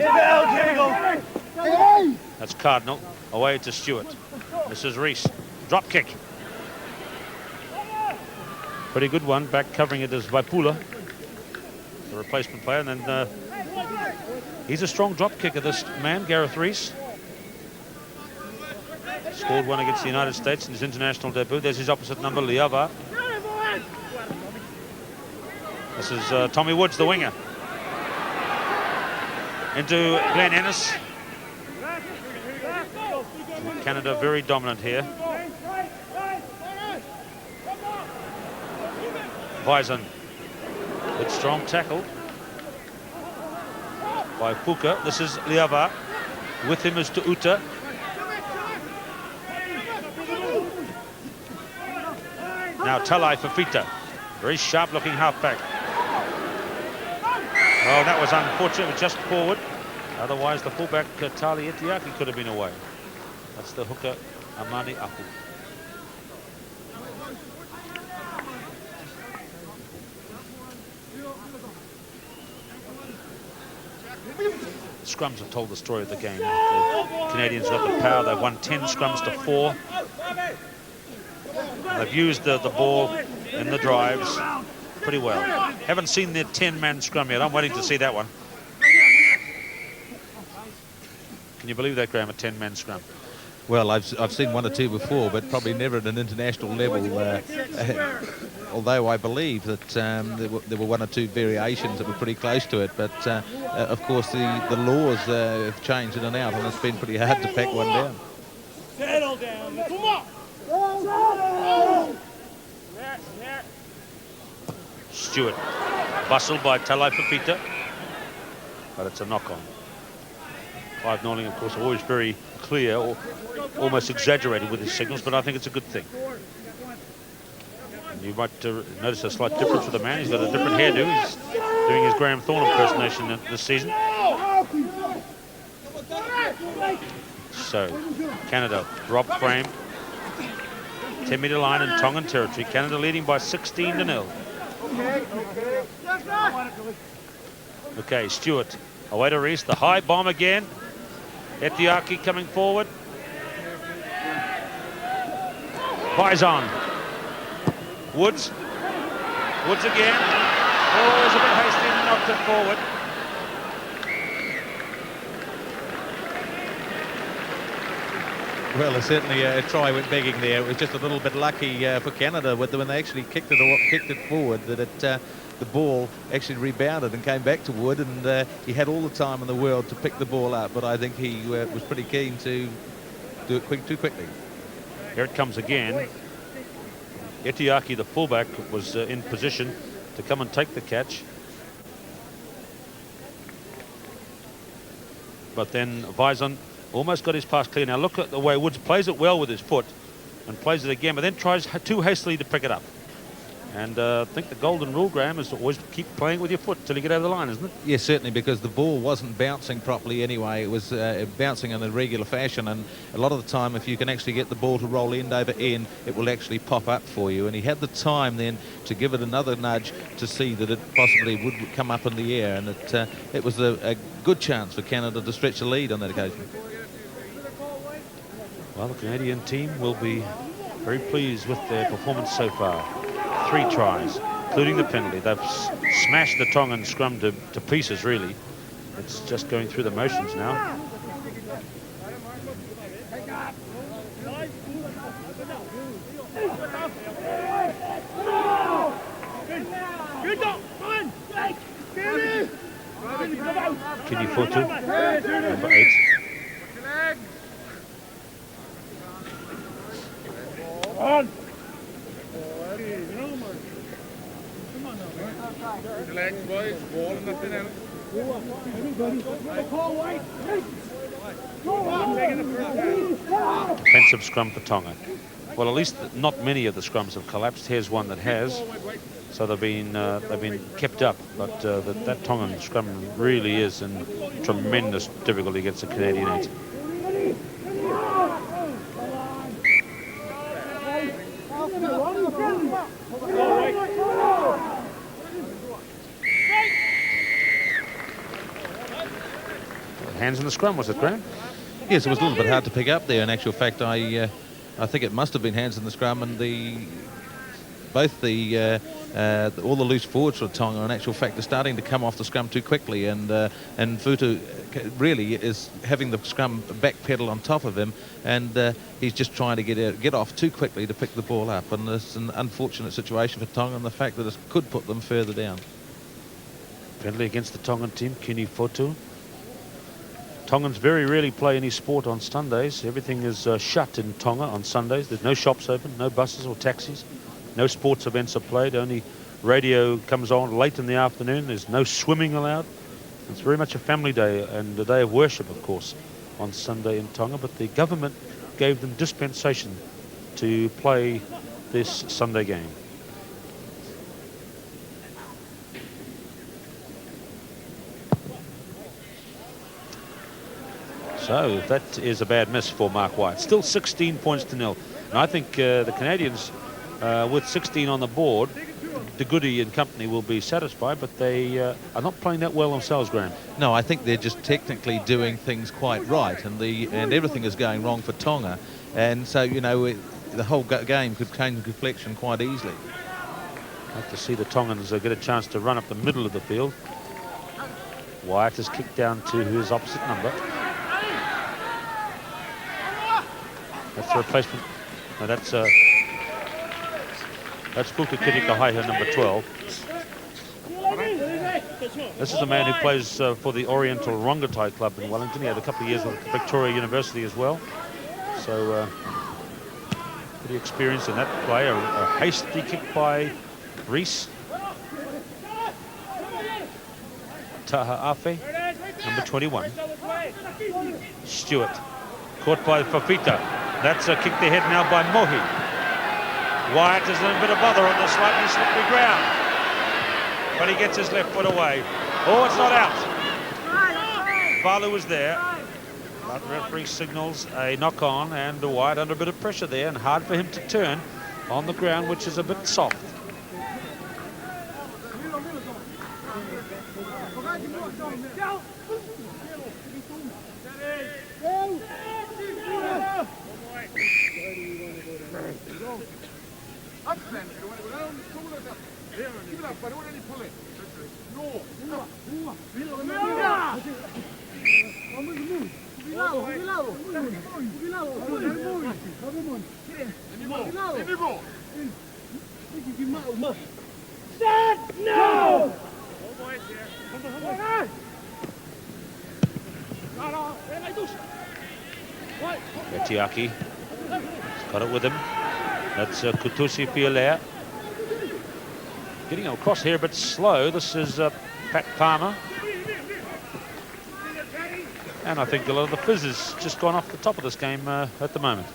Speaker 2: That's Cardinal, away to Stuart. This is Rees, drop kick. Pretty good one, back covering it is Vaipula, the replacement player, and then he's a strong drop kicker, this man, Gareth Rees. Scored one against the United States in his international debut. There's his opposite number, Liava. This is Tommy Woods, the winger. Into Glenn Ennis. Canada very dominant here. Vaesen. Good strong tackle by Puka. This is Liava. With him is Tuuta. Now Talai Fafita. Very sharp looking halfback. Oh, that was unfortunate. It was just forward. Otherwise, the fullback, Tali Etiaki, could have been away. That's the hooker, Amani Apu. The scrums have told the story of the game. The Canadians got the power. They've won 10 scrums to 4. They've used the ball in the drives pretty well. Haven't seen their 10-man scrum yet. I'm waiting to see that one. Can you believe that, Graham, a 10-man scrum?
Speaker 3: Well, I've seen 1 or 2 before, but probably never at an international level. Although I believe that there were 1 or 2 variations that were pretty close to it. But of course, the laws have changed in and out, and it's been pretty hard to pack one down.
Speaker 5: Settle down.
Speaker 2: Stuart, bustled by Talai Fafita, but it's a knock-on. Clive Norling, of course, always very clear, or almost exaggerated with his signals, but I think it's a good thing. And you might notice a slight difference with the man. He's got a different hairdo. He's doing his Graham Thorne impersonation this season. So, Canada, drop frame. 10-metre line in Tongan territory. Canada leading by 16-0. Okay, Stuart away to Rees. The high bomb again. Etiaki coming forward. Vaesen. Woods. Woods again. Oh, it was a bit hasty and knocked it forward.
Speaker 3: Well, certainly a try went begging there. It was just a little bit lucky for Canada when they actually kicked it forward, that the ball actually rebounded and came back to Wood, and he had all the time in the world to pick the ball up, but I think he was pretty keen to do it too quickly.
Speaker 2: Here it comes again. Etiaki, the fullback, was in position to come and take the catch. But then Vaesen almost got his pass clear. Now look at the way Woods plays it well with his foot and plays it again, but then tries too hastily to pick it up. And I think the golden rule, Graham, is to always keep playing with your foot till you get over the line, isn't it?
Speaker 3: Yes, certainly, because the ball wasn't bouncing properly anyway. It was bouncing in a regular fashion, and a lot of the time, if you can actually get the ball to roll end over end, it will actually pop up for you. And he had the time then to give it another nudge to see that it possibly would come up in the air, and it was a good chance for Canada to stretch the lead on that occasion.
Speaker 2: Well, the Canadian team will be very pleased with their performance so far. 3 tries, including the penalty. They've smashed the Tongan scrum to pieces, really. It's just going through the motions now. Kini Fotu, number 8.
Speaker 5: On.
Speaker 4: The legs, boys. Ball and nothing else.
Speaker 2: Defensive scrum for Tonga. Well, at least not many of the scrums have collapsed. Here's one that has. So they've been kept up. But that Tongan scrum really is in tremendous difficulty against the Canadian 8. Hands in the scrum, was it, Graham?
Speaker 3: Yes, it was a little bit hard to pick up there. In actual fact, I think it must have been hands in the scrum, and all the loose forwards for Tonga, in actual fact, are starting to come off the scrum too quickly, and Futu really is having the scrum backpedal on top of him, and he's just trying to get off too quickly to pick the ball up, and it's an unfortunate situation for Tonga, and the fact that it could put them further down.
Speaker 2: Penalty against the Tongan team, Kini Fotu. Tongans very rarely play any sport on Sundays. Everything is shut in Tonga on Sundays. There's no shops open, no buses or taxis. No sports events are played. Only radio comes on late in the afternoon. There's no swimming allowed. It's very much a family day and a day of worship, of course, on Sunday in Tonga. But the government gave them dispensation to play this Sunday game. So that is a bad miss for Mark Wyatt. Still 16 points to nil. And I think the Canadians, with 16 on the board, De Goody and company will be satisfied, but they are not playing that well themselves, Graham.
Speaker 3: No, I think they're just technically doing things quite right, and everything is going wrong for Tonga. And so, you know, the whole game could change complexion quite easily.
Speaker 2: I'd like to see the Tongans get a chance to run up the middle of the field. Wyatt is kicked down to his opposite number. That's the replacement. No, that's Puka Kirikahaiha, number 12. This is a man who plays for the Oriental Rongotai Club in Wellington. He had a couple of years with Victoria University as well. So pretty experienced in that play. A hasty kick by Rees. Taha'afe, number 21. Stuart, caught by Fafita. That's a kick to head now by Mohi. Wyatt is in a bit of bother on the slightly slippery ground, but he gets his left foot away. Oh, it's not out. Valu was there, but referee signals a knock-on, and Wyatt under a bit of pressure there, and hard for him to turn on the ground, which is a bit soft.
Speaker 4: Up then, you want to go down, pull it up. Keep it up, but don't any pull it. No.
Speaker 5: Stand now!
Speaker 2: Tiaki got it with him. That's Kutusi Fiolea. Getting across here a bit slow. This is Pat Palmer. And I think a lot of the fizz has just gone off the top of this game at the moment.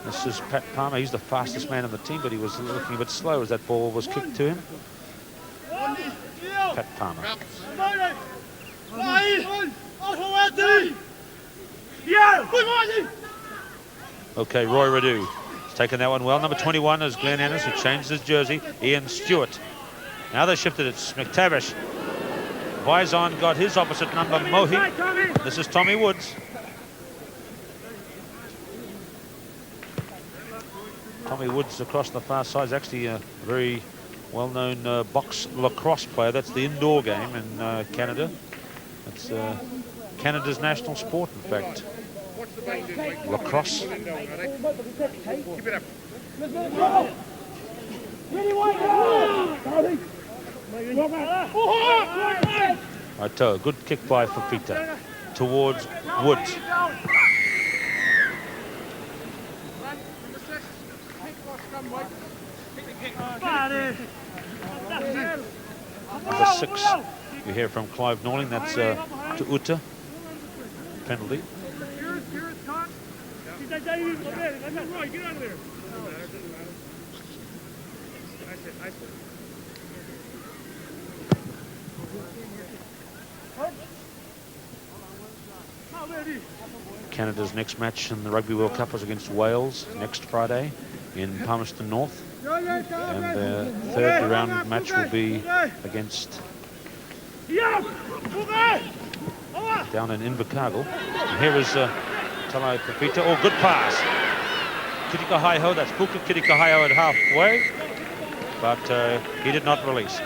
Speaker 2: This is Pat Palmer. He's the fastest man on the team, but he was looking a bit slow as that ball was kicked to him. Pat Palmer. Okay, Roy Radu. He's taken that one well. Number 21 is Glenn Ennis, who changed his jersey. Ian Stewart. Now they shifted it. McTavish. Vaesen got his opposite number, Mohi. This is Tommy Woods. Tommy Woods across the far side is actually a very well-known box lacrosse player. That's the indoor game in Canada. It's Canada's national sport, in fact. Lacrosse.
Speaker 4: Keep it up.
Speaker 2: Right, good kick by Fafita towards Woods. Number 6, you hear from Clive Norling. That's to Uta. Penalty. Canada's next match in the Rugby World Cup is against Wales next Friday in Palmerston North. And the third round match will be against down in Invercargill. And here is Talai Fafita. Oh, good pass. Kirikahaiho, that's Puka Kirikahaiho at halfway, but he did not release.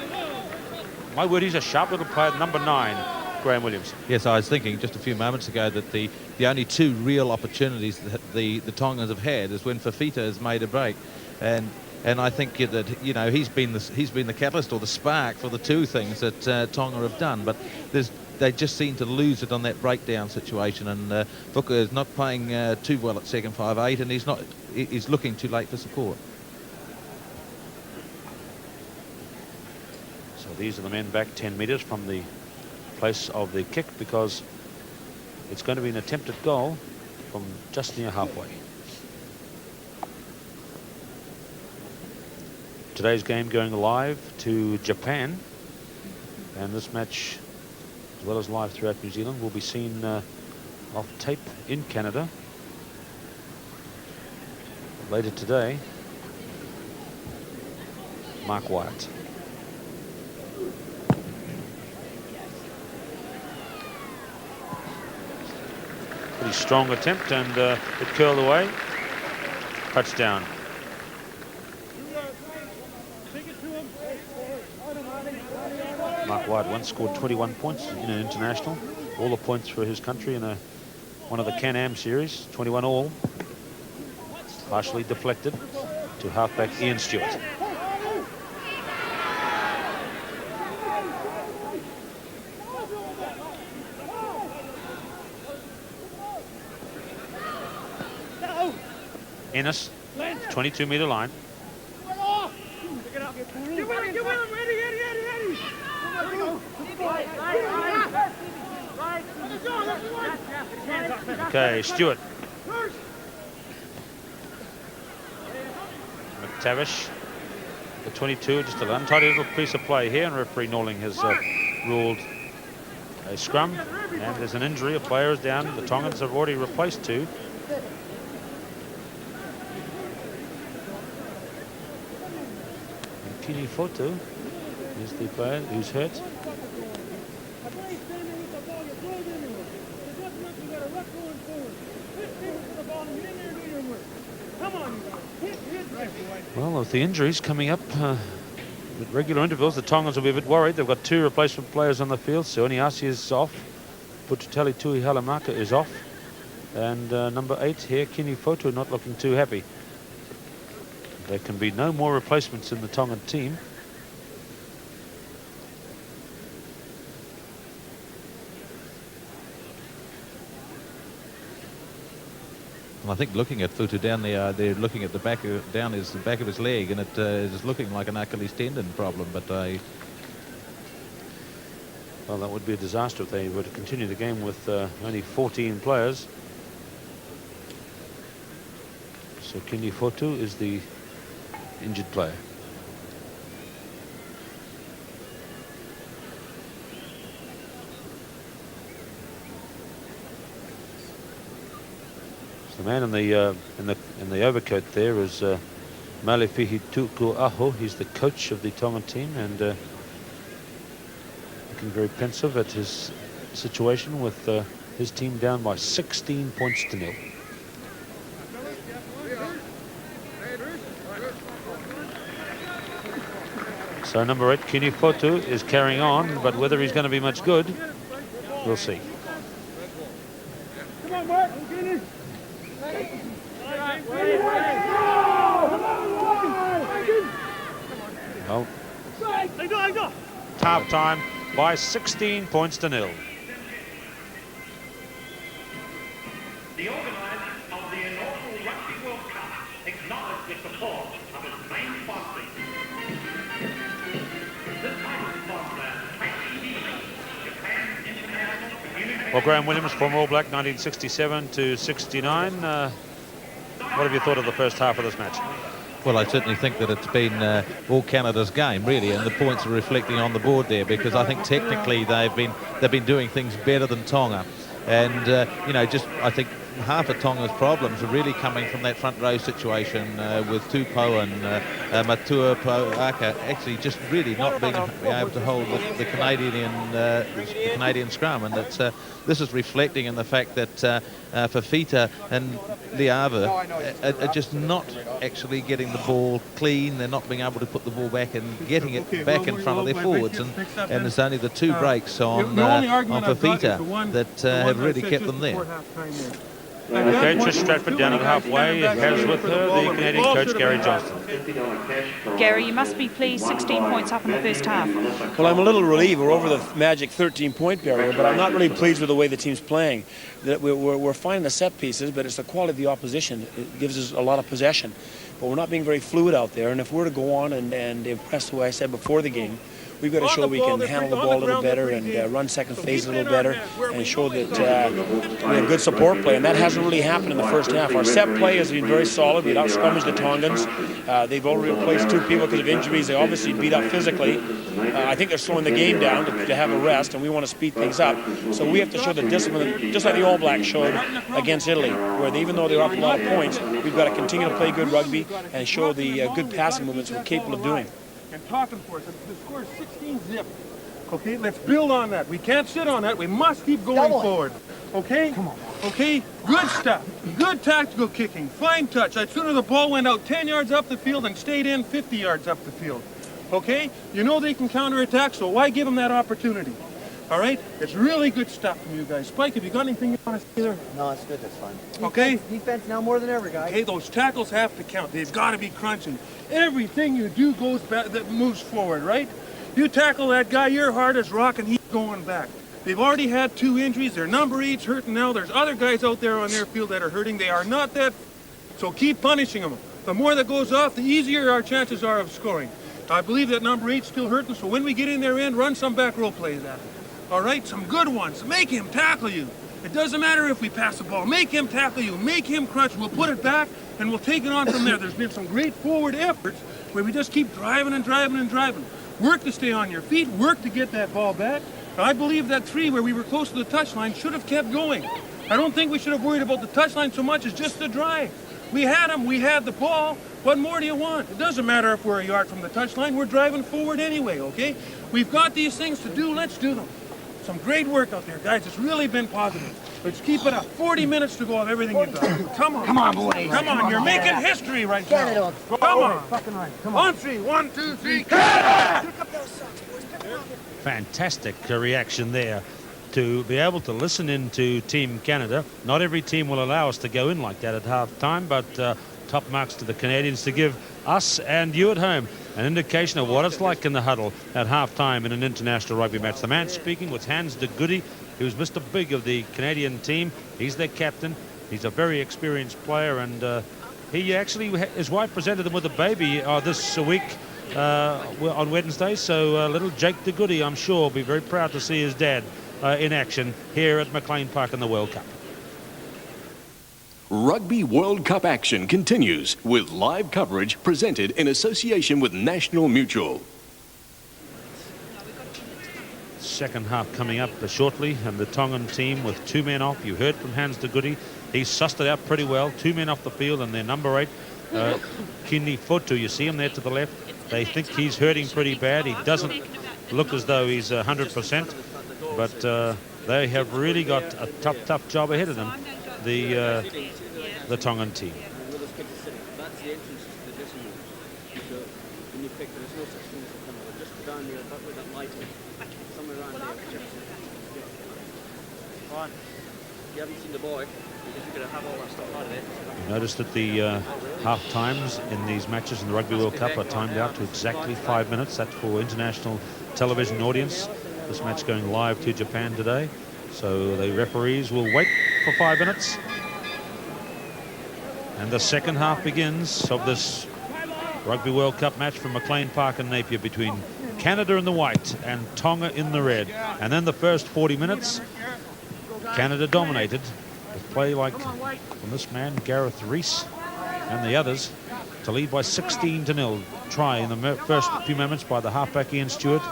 Speaker 2: My word, he's a sharp little player, number 9, Graham Williams.
Speaker 3: Yes, I was thinking just a few moments ago that the only 2 real opportunities that the Tongans have had is when Fafita has made a break, and I think that, you know, he's been the catalyst or the spark for the 2 things that Tonga have done, but they just seem to lose it on that breakdown situation, and Fuka is not playing too well at second 5'8", and he's looking too late for support.
Speaker 2: So these are the men back 10 metres from the place of the kick, because it's going to be an attempted goal from just near halfway. Today's game going live to Japan, and this match is well as live throughout New Zealand, will be seen off tape in Canada later today. Mark Wyatt. Pretty strong attempt, and it curled away. Touchdown. Mark Wyatt once scored 21 points in an international. All the points for his country in one of the Can-Am series. 21 all. Partially deflected to halfback Ian Stuart. Ennis, 22-metre line. Okay, Stuart. McTavish, the 22, just an untidy little piece of play here, and referee Norling has ruled a scrum, and there's an injury. A player is down. The Tongans have already replaced 2. Kini Foto is the player who's hurt. Well, with the injuries coming up at regular intervals, the Tongans will be a bit worried. They've got 2 replacement players on the field. Sioniasi is off. Pututali Tui Halamaka is off. And number 8 here, Kini Foto, not looking too happy. There can be no more replacements in the Tongan team.
Speaker 3: And I think looking at Futu down there, they're looking at the back of, down is the back of his leg, and it is looking like an Achilles tendon problem. But
Speaker 2: well, that would be a disaster if they were to continue the game with only 14 players. So Kini Fotu is the injured player. So the man in the overcoat there is Malefihi Tuku Aho. He's the coach of the Tongan team, and looking very pensive at his situation with his team down by 16 points to 0. So number 8, Kini Fotu, is carrying on, but whether he's going to be much good, we'll see.
Speaker 5: Come on, Mark.
Speaker 2: Well, half time by 16 points to 0.
Speaker 6: The organisers of the inaugural Rugby World Cup acknowledge the support of its main sponsors. The title sponsor, Japan's International Community.
Speaker 2: Well, Graham Williams, former All Black, 1967 to 69. What have you thought of the first half of this match?
Speaker 3: well, I certainly think that it's been all Canada's game, really, and the points are reflecting on the board there, because I think technically they've been doing things better than Tonga, and you know, just I think half of Tonga's problems are really coming from that front row situation with Tupou and Matua Poaka actually just really not being able to hold the Canadian scrum, and it's this is reflecting in the fact that Fafita and Liava are just not actually getting the ball clean. They're not being able to put the ball back and getting it back in front of their forwards, and it's only the two breaks on Fafita that have really kept them there.
Speaker 2: Okay, Trish Stratford down at halfway has with her the Canadian coach Gary Johnston.
Speaker 1: Gary, you must be pleased, 16 points up in the first half.
Speaker 7: Well, I'm a little relieved. We're over the magic 13-point barrier, but I'm not really pleased with the way the team's playing. That we're finding the set pieces, but it's the quality of the opposition. It gives us a lot of possession, but we're not being very fluid out there. And if we're to go on and impress the way I said before the game, we've got to show we can handle the ball a little better and run second phase a little better and show that we have good support play, and that hasn't really happened in the first half. Our set play has been very solid. We've out-scrummaged the Tongans. They've already replaced 2 people because of injuries. They obviously beat up physically. I think they're slowing the game down to have a rest, and we want to speed things up. So we have to show the discipline, just like the All Blacks showed against Italy, where even though they're up a lot of points, we've got to continue to play good rugby and show the good passing movements we're capable of doing.
Speaker 5: And talking for us, the score is 16-zip. Okay, let's build on that. We can't sit on that. We must keep going forward. Okay? Come on. Okay? Good stuff. Good tactical kicking. Fine touch. I'd sooner the ball went out 10 yards up the field and stayed in 50 yards up the field. Okay? You know they can counterattack, so why give them that opportunity? All right? It's really good stuff from you guys. Spike, have you got anything you want to say there?
Speaker 8: No, it's good. That's fine.
Speaker 5: Okay?
Speaker 8: Defense now more than ever, guys.
Speaker 5: Okay, those tackles have to count. They've got to be crunching. Everything you do goes back, that moves forward, right? You tackle that guy, you're hard as rock, and he's going back. They've already had 2 injuries. Their number 8's hurting now. There's other guys out there on their field that are hurting. They are not that. So keep punishing them. The more that goes off, the easier our chances are of scoring. I believe that number 8's still hurting, so when we get in their end, run some back row plays at him. All right, some good ones. Make him tackle you. It doesn't matter if we pass the ball. Make him tackle you. Make him crunch. We'll put it back, and we'll take it on from there. There's been some great forward efforts where we just keep driving and driving and driving. Work to stay on your feet. Work to get that ball back. I believe that 3 where we were close to the touchline should have kept going. I don't think we should have worried about the touchline so much as just the drive. We had him. We had the ball. What more do you want? It doesn't matter if we're a yard from the touchline. We're driving forward anyway, okay? We've got these things to do. Let's do them. Some great work out there, guys. It's really been positive. Let's keep it up. 40 minutes to go of everything you've done. Come on.
Speaker 8: Come on, boys.
Speaker 5: Come on. You're making history right now.
Speaker 8: Canada.
Speaker 5: Come on.
Speaker 8: Fucking right. Come on.
Speaker 5: On 3. 1, 2, 3. Canada!
Speaker 2: Fantastic reaction there to be able to listen into Team Canada. Not every team will allow us to go in like that at half-time, but top marks to the Canadians to give us and you at home an indication of what it's like in the huddle at half-time in an international rugby match. The man speaking was Hans de Goede, who's Mr. Big of the Canadian team. He's their captain. He's a very experienced player, and he actually, his wife presented him with a baby this week on Wednesday, so little Jake de Goede, I'm sure, will be very proud to see his dad in action here at McLean Park in the World Cup.
Speaker 9: Rugby World Cup action continues with live coverage presented in association with National Mutual.
Speaker 2: Second half coming up shortly, and the Tongan team with 2 men off. You heard from Hans de Goede. He sussed it out pretty well. 2 men off the field, and their number 8, Kini Fotu, you see him there to the left. They think he's hurting pretty bad. He doesn't look as though he's 100%, but they have really got a tough job ahead of them, the Tongan team.
Speaker 8: You haven't seen the boy, because you're going to have all that stuff out of it.
Speaker 2: You notice that the half times in these matches in the Rugby World Cup are timed out to exactly 5 minutes. That's for international television audience. This match going live to Japan today, so the referees will wait for 5 minutes. And the second half begins of this Rugby World Cup match from McLean Park and Napier between Canada in the white and Tonga in the red. And then the first 40 minutes, Canada dominated with play like from this man, Gareth Rees, and the others to lead by 16-0. Try in the first few moments by the halfback Ian Stuart.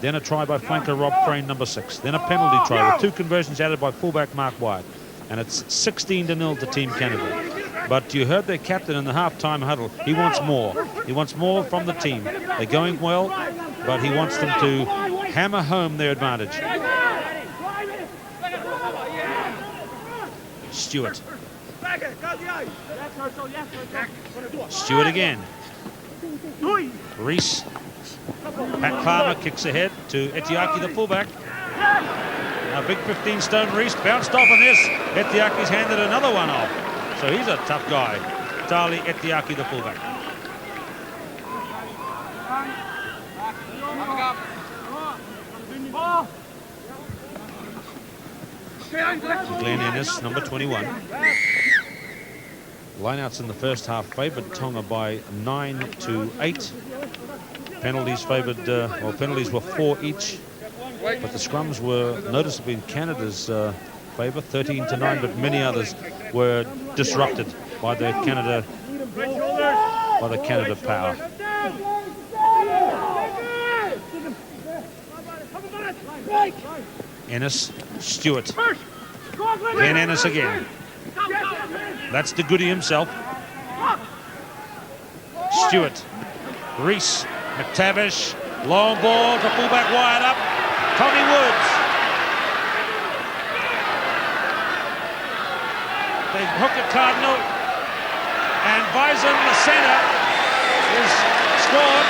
Speaker 2: Then a try by flanker Rob Frayne, number 6. Then a penalty try with 2 conversions added by fullback Mark Wyatt. And it's 16-0 to Team Canada. But you heard their captain in the half-time huddle. He wants more. He wants more from the team. They're going well, but he wants them to hammer home their advantage. Stuart. Stuart again. Rees. Pat Palmer kicks ahead to Etiaki, the fullback. A big 15-stone Rees bounced off on this. Etiaki's handed another one off. So he's a tough guy. Tali Etiaki, the fullback. Glenn Ennis, number 21. Lineouts in the first half favoured Tonga by 9-8. penalties favoured, penalties were 4 each, but the scrums were noticeably in Canada's favour, 13-9, but many others were disrupted by the Canada power. Ennis, Stuart, then Ennis again. That's the goodie himself. Stuart, Rees, McTavish, long ball to fullback Wyatt up, Tommy Woods. They hook a Cardinal, and Vaesen, the centre, is scored,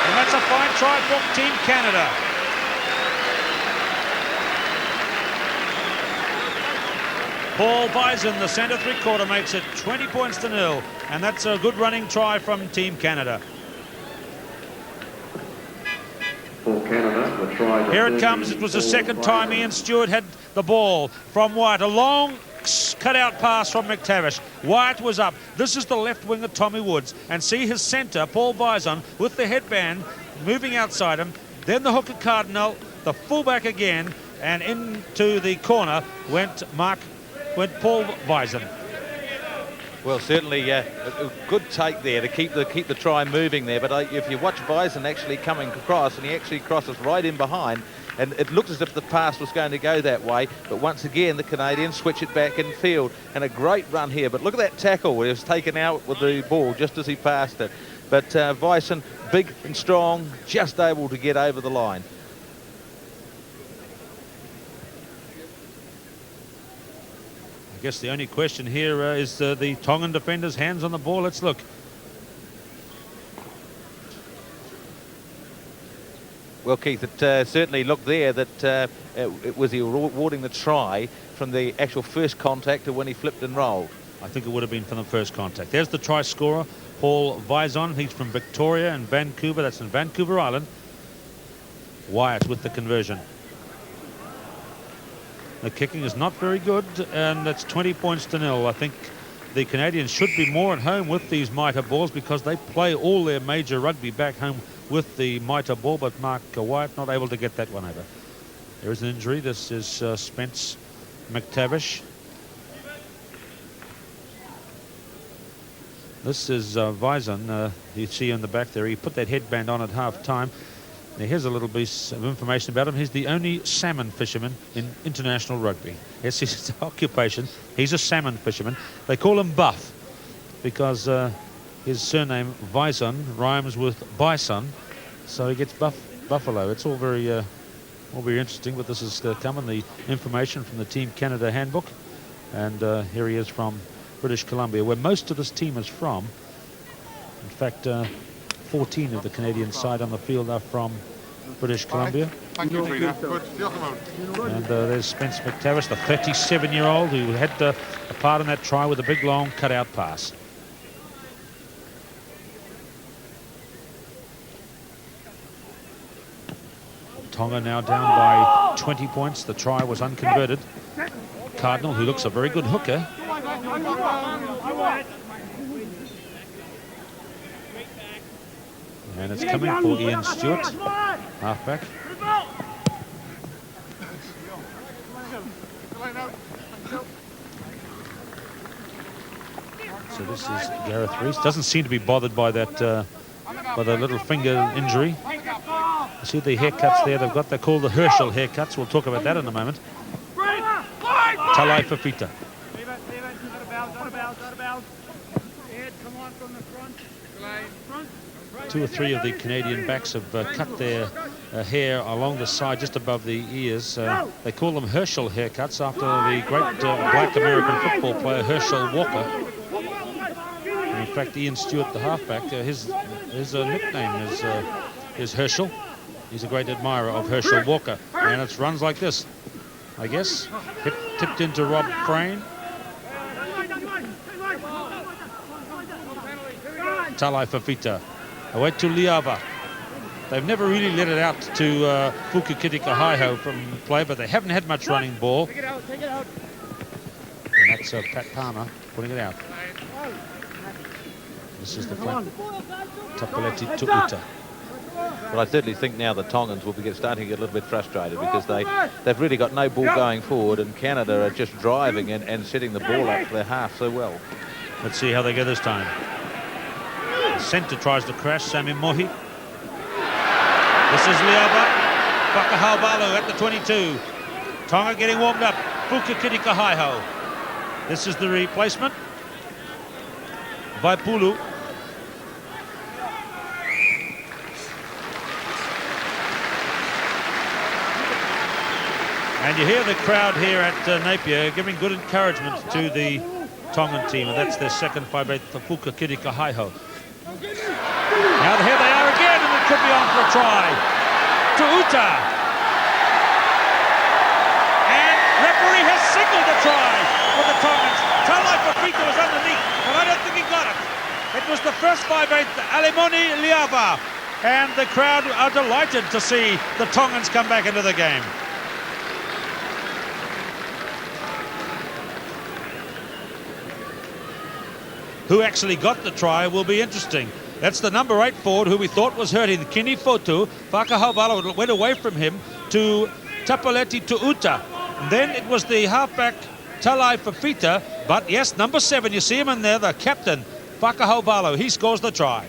Speaker 2: and that's a fine try for Team Canada. Paul Vaesen, the centre three-quarter, makes it 20 points to 0, and that's a good running try from Team Canada.
Speaker 10: For Canada, the try.
Speaker 2: Here it comes. It was the second time Ian Stuart had the ball from Wyatt. A long cut-out pass from McTavish. Wyatt was up. This is the left winger, Tommy Woods, and see his centre, Paul Vaesen, with the headband moving outside him. Then the hooker Cardinal, the fullback again, and into the corner went Paul Vaesen.
Speaker 3: Well, certainly a good take there to keep the try moving there. But if you watch Vaesen actually coming across, and he actually crosses right in behind, and it looks as if the pass was going to go that way. But once again, the Canadians switch it back in field, and a great run here. But look at that tackle where he was taken out with the ball just as he passed it. But Vaesen, big and strong, just able to get over the line.
Speaker 2: I guess the only question here is the Tongan defenders' hands on the ball. Let's look.
Speaker 3: Well, Keith, it certainly looked there that it was awarding the try from the actual first contact to when he flipped and rolled.
Speaker 2: I think it would have been from the first contact. There's the try scorer, Paul Vaesen. He's from Victoria and Vancouver. That's in Vancouver Island. Wyatt with the conversion. The kicking is not very good, and it's 20 points to 0. I think the Canadians should be more at home with these mitre balls because they play all their major rugby back home with the mitre ball, but Mark Wyatt not able to get that one over. There is an injury. This is Spence McTavish. This is Vaesen. You see in the back there, he put that headband on at half-time. Now, here's a little piece of information about him. He's the only salmon fisherman in international rugby. Yes, his occupation. He's a salmon fisherman. They call him Buff because his surname Vaesen rhymes with bison, so he gets Buffalo. It's all very interesting, but this is coming, the information from the Team Canada handbook. And here he is from British Columbia, where most of this team is from. In fact, 14 of the Canadian side on the field are from British Columbia.
Speaker 4: Thank you, Frida. Good.
Speaker 2: And there's Spence McTavish, the 37-year-old who had a part in that try with a big, long cut-out pass. Tonga now down by 20 points. The try was unconverted. Cardinal, who looks a very good hooker. And it's coming for Ian Stuart, halfback. So this is Gareth Rees. Doesn't seem to be bothered by that, by the little finger injury. You see the haircuts there they've got. They're called the Herschel haircuts. We'll talk about that in a moment. Talai Fafita. Two or three of the Canadian backs have cut their hair along the side, just above the ears. They call them Herschel haircuts after the great black American football player Herschel Walker. And in fact, Ian Stuart, the halfback, his nickname is Herschel. He's a great admirer of Herschel Walker. And it runs like this, I guess. Tipped into Rob Frayne. Talai Fafita. Away to Liava. They've never really let it out to Fukukitika Haiho from play, but they haven't had much running ball. And that's Pat Palmer putting it out. This is the flank. Tapaleti to Uta.
Speaker 3: But I certainly think now the Tongans will be starting to get a little bit frustrated because they've really got no ball going forward, and Canada are just driving and setting the ball up for their half so well.
Speaker 2: Let's see how they go this time. The centre tries to crash, Sami Mohi. This is Liaba. Whakahau Valu at the 22. Tonga getting warmed up. Pukekitika Haiho. This is the replacement. Vaipulu. And you hear the crowd here at Napier giving good encouragement to the Tongan team, and that's their second 5/8, the Pukekitika Haiho. Now here they are again, and it could be on for a try. To Uta. And referee has signalled a try for the Tongans. Talai Fafita was underneath, but I don't think he got it. It was the first 5/8, Alimoni Liava. And the crowd are delighted to see the Tongans come back into the game. Who actually got the try will be interesting. That's the number 8 forward who we thought was hurting, Kini Fotu. Whakahau Valu went away from him to Tapaleti Tuuta. And then it was the halfback Talai Fafita, but yes, number 7, you see him in there, the captain, Whakahau Valu. He scores the try.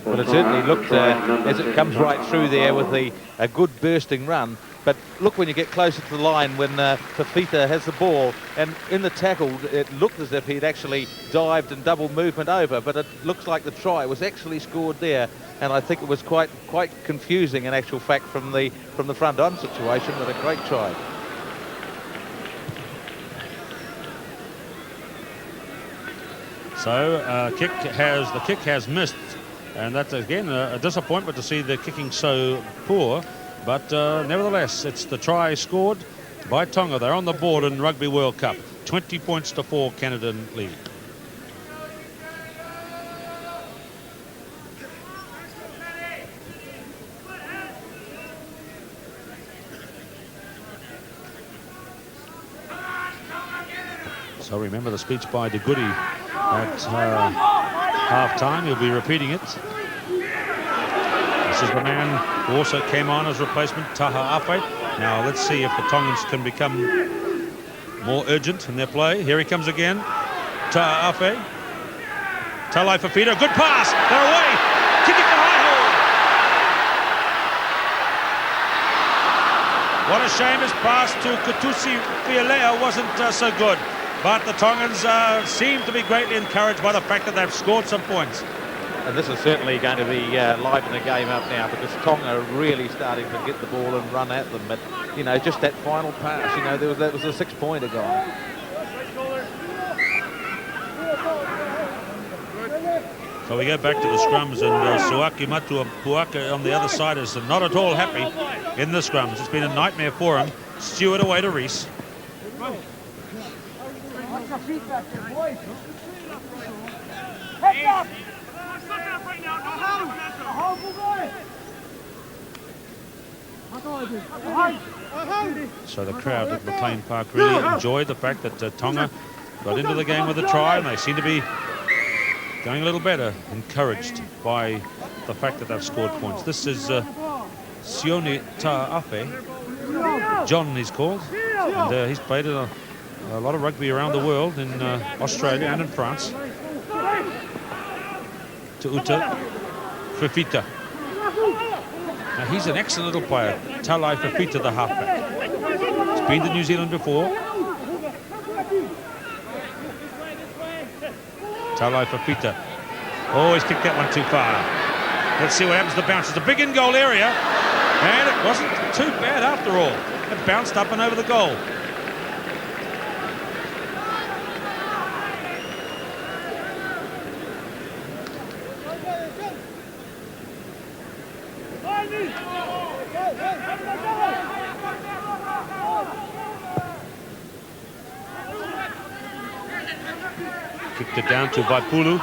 Speaker 3: Well, it certainly looked as it comes right through there with a good bursting run. But look when you get closer to the line when Fafita has the ball, and in the tackle it looked as if he'd actually dived and double movement over, but it looks like the try was actually scored there, and I think it was quite confusing in actual fact from the front on situation, but a great try.
Speaker 2: So the kick has missed, and that's again a disappointment to see the kicking so poor. But nevertheless, it's the try scored by Tonga. They're on the board in Rugby World Cup. 20 points to 4, Canada lead. So remember the speech by De Goody at half-time. He'll be repeating it. This is the man who also came on as replacement, Taha Afe. Now let's see if the Tongans can become more urgent in their play. Here he comes again, Taha Afe. Talai Fafita, good pass, they're away. Kikikahaiho. What a shame his pass to Kutusi Fialea wasn't so good. But the Tongans seem to be greatly encouraged by the fact that they've scored some points.
Speaker 3: And this is certainly going to be liven the game up now, because Tonga are really starting to get the ball and run at them. But, you know, just that final pass, you know, that was a 6-pointer gone.
Speaker 2: So we go back to the scrums, and Suaki Matua Puaka on the other side is not at all happy in the scrums. It's been a nightmare for him. Stuart away to Rees. So the crowd at McLean Park really enjoyed the fact that Tonga got into the game with a try, and they seem to be going a little better, encouraged by the fact that they've scored points. This is Sione Ta'afe. John he's called, and he's played a lot of rugby around the world, in Australia and in France. To Uta Fafita. Now he's an excellent little player, Talai Fafita, the halfback. He's been to New Zealand before. Talai Fafita. Oh, he's kicked that one too far. Let's see what happens to the bounce. It's a big in-goal area, and it wasn't too bad after all. It bounced up and over the goal. Kicked it down to Vaipulu.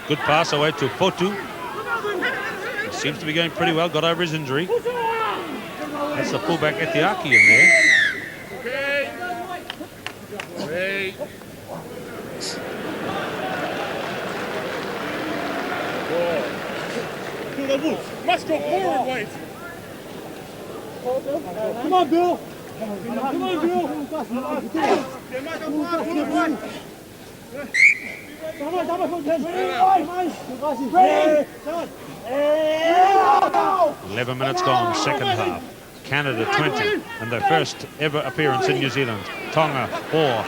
Speaker 2: Good pass away to Fotu. He seems to be going pretty well, got over his injury. That's the fullback Etiaki in there.
Speaker 4: Okay.
Speaker 5: Must go forward, Wyatt.
Speaker 11: Come on, Bill. Come on, Bill. Ready?
Speaker 2: 11 minutes gone, second half. Canada 20, and their first ever appearance in New Zealand. Tonga 4.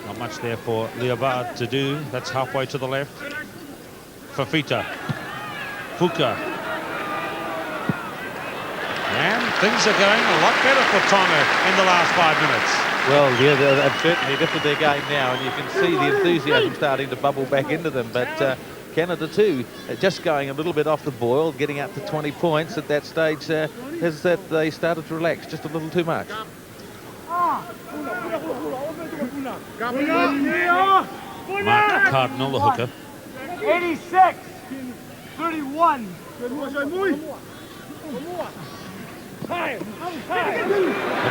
Speaker 2: Not much there for Liabard to do. That's halfway to the left. Fafita. Fuka. And things are going a lot better for Tonga in the last 5 minutes.
Speaker 3: Well, yeah, they've certainly lifted their game now, and you can see the enthusiasm starting to bubble back into them. But Canada too, just going a little bit off the boil, getting up to 20 points at that stage, is that they started to relax just a little too much.
Speaker 2: Mark Cardinal, the hooker.
Speaker 11: 86, 31.
Speaker 2: Look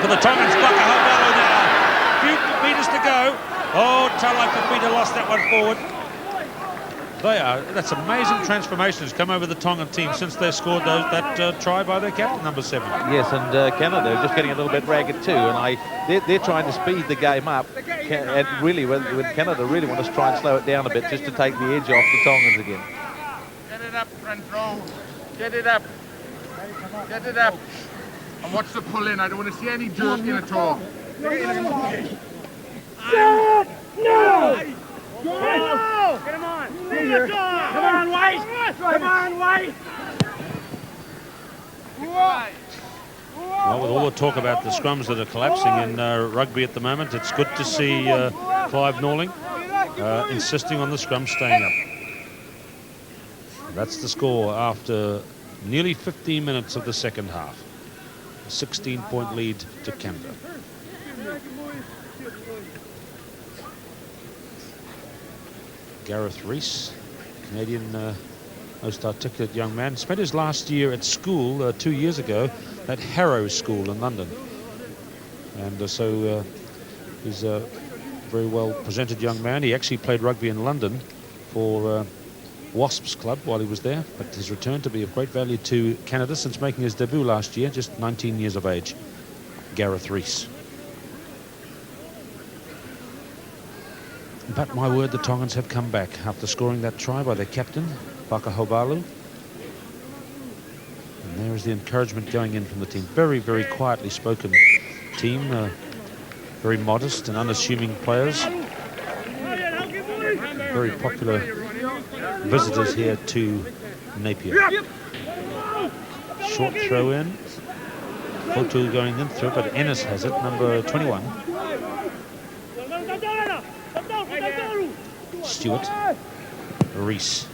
Speaker 2: at the Tongans, Valu now. Few meters to go. Oh, Fafita lost that one forward. That's amazing transformation has come over the Tongan team since they scored that try by their captain, number 7.
Speaker 3: Yes, and Canada are just getting a little bit ragged too, and they're trying to speed the game up. And really, when Canada really want to try and slow it down a bit, just to take the edge off the Tongans again.
Speaker 4: Get it up, front row. Get it up. Get it up. And watch the pull in. I don't want to see any jerk in at all.
Speaker 11: Set! No! Go! Get him on! Come on, Wyatt! Come on, Wyatt!
Speaker 2: Well, with all the talk about the scrums that are collapsing in rugby at the moment, it's good to see Clive Norling insisting on the scrum staying up. That's the score after nearly 15 minutes of the second half. A 16-point lead to Canada. Gareth Rees, Canadian most articulate young man, spent his last year at school 2 years ago at Harrow School in London. And so he's a very well presented young man. He actually played rugby in London for Wasps Club while he was there, but has returned to be of great value to Canada since making his debut last year, just 19 years of age. Gareth Rees. But my word, the Tongans have come back after scoring that try by their captain, Valu. And there is the encouragement going in from the team. Very, very quietly spoken team. Very modest and unassuming players. Very popular visitors here to Napier. Short throw in. Fotu going in through, but Ennis has it, number 21. Stuart. Rees.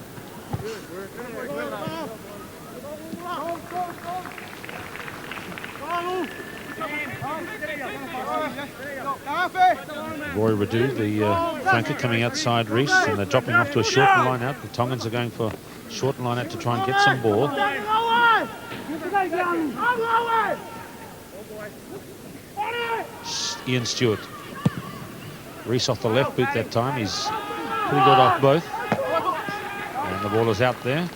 Speaker 2: Roy Radu, the flanker, coming outside Rees, and they're dropping off to a shortened line out. The Tongans are going for shortened line out to try and get some ball. Ian Stuart. Rees off the left boot that time. He's pretty good off both. And the ball is out there.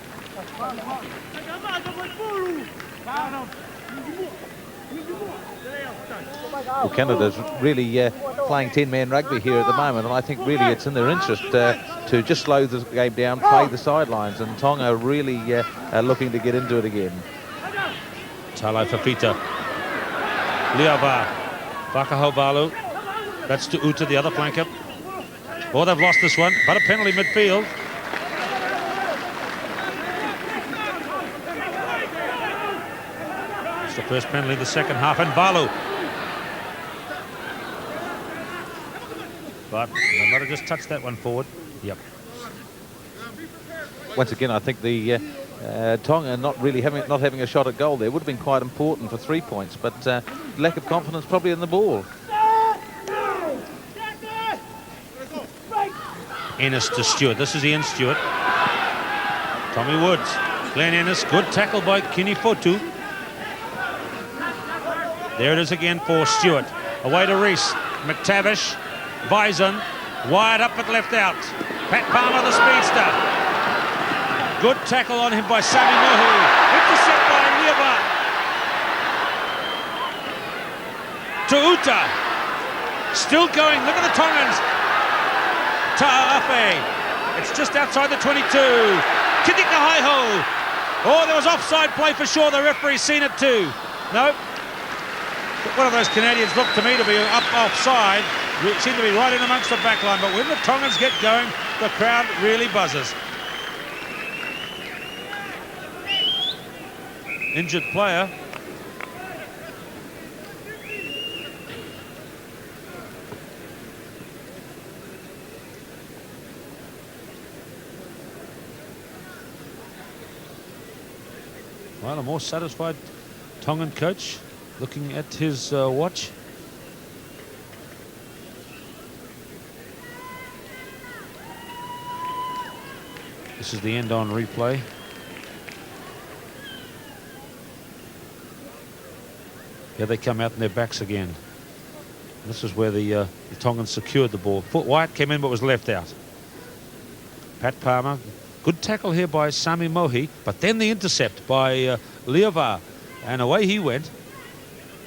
Speaker 3: Well, Canada's really playing 10-man rugby here at the moment, and I think really it's in their interest to just slow the game down, play the sidelines, and Tonga really are looking to get into it again.
Speaker 2: Talo Fafita. Liava. Valu. That's to Uta, the other flanker. Oh, they've lost this one, but a penalty midfield. It's the first penalty of the second half, and Valu. But they might have just touched that one forward. Yep.
Speaker 3: Once again, I think the Tonga not having a shot at goal there would have been quite important for 3 points, but lack of confidence probably in the ball.
Speaker 2: Ennis to Stuart. This is Ian Stuart. Tommy Woods. Glenn Ennis. Good tackle by Kinifotu. There it is again for Stuart. Away to Rees. McTavish. Vaesen. Wyatt up but left out. Pat Palmer, the speedster. Good tackle on him by Sami Mohi. Intercept by Lieva. To Uta. Still going. Look at the Tongans. Ta'afe. It's just outside the 22. Kitikahaiho. Oh, there was offside play for sure. The referee's seen it too. No. One of those Canadians looked to me to be offside. Seemed to be right in amongst the back line. But when the Tongans get going, the crowd really buzzes. Injured player. Well, a more satisfied Tongan coach looking at his watch. This is the end on replay. Here they come out in their backs again. This is where the Tongans secured the ball. Wyatt came in but was left out. Pat Palmer. Good tackle here by Sami Mohi, but then the intercept by Lieva, and away he went.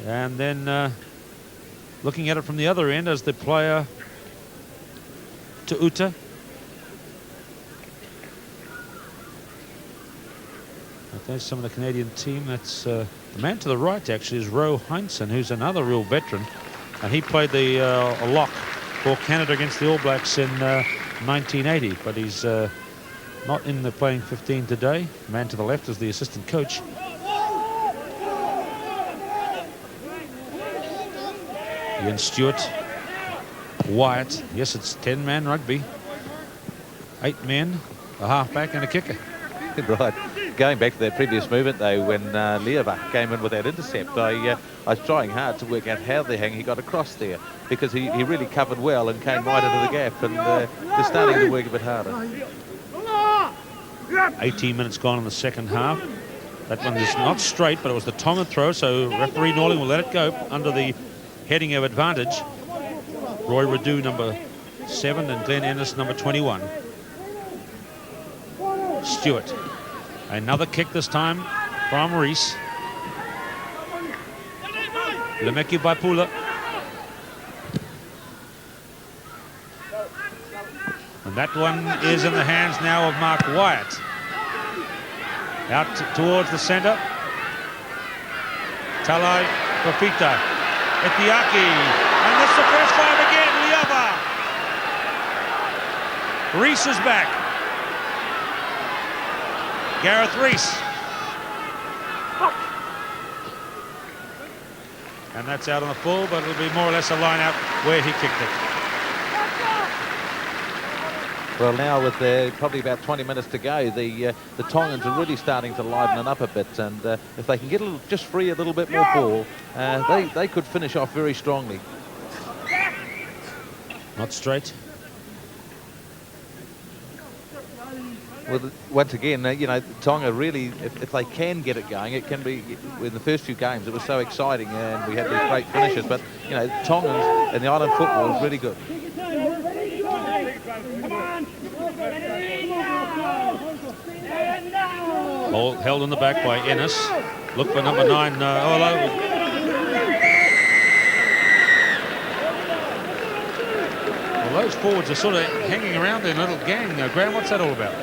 Speaker 2: And then looking at it from the other end as the player to Uta. But there's some of the Canadian team. That's the man to the right actually is Ro Heinsohn, who's another real veteran, and he played the lock for Canada against the All Blacks in 1980, but he's not in the playing 15 today. Man to the left is the assistant coach. Ian Stuart, Wyatt. Yes, it's 10-man rugby. 8 men, a halfback and a kicker.
Speaker 3: Right. Going back to that previous movement, though, when Lieva came in with that intercept, I was trying hard to work out how the hang he got across there, because he really covered well and came right into the gap, and they're starting to work a bit harder.
Speaker 2: 18 minutes gone in the second half. That one is not straight, but it was the Tongan throw, so referee Norling will let it go under the heading of advantage. Roy Radu, number 7, and Glenn Ennis, number 21. Stuart. Another kick this time from Rees. Lemeki Vaipula. And that one is in the hands now of Mark Wyatt. Out towards the centre. Talai Fafita. Etiaki. And this is the first 5 again. Lieva. Rees is back. Gareth Rees. And that's out on the full, but it'll be more or less a line out where he kicked it.
Speaker 3: Well, now with probably about 20 minutes to go, the Tongans are really starting to liven it up a bit, and if they can get just free a little bit more ball, they could finish off very strongly.
Speaker 2: Not straight.
Speaker 3: Well, once again, you know, Tonga really, if they can get it going, it can be. In the first few games, it was so exciting, and we had these great finishes. But you know, Tongans and the island football is really good.
Speaker 2: Ball held in the back by Ennis. Look for number 9. Well, those forwards are sort of hanging around in a little gang. Graham, what's that all about?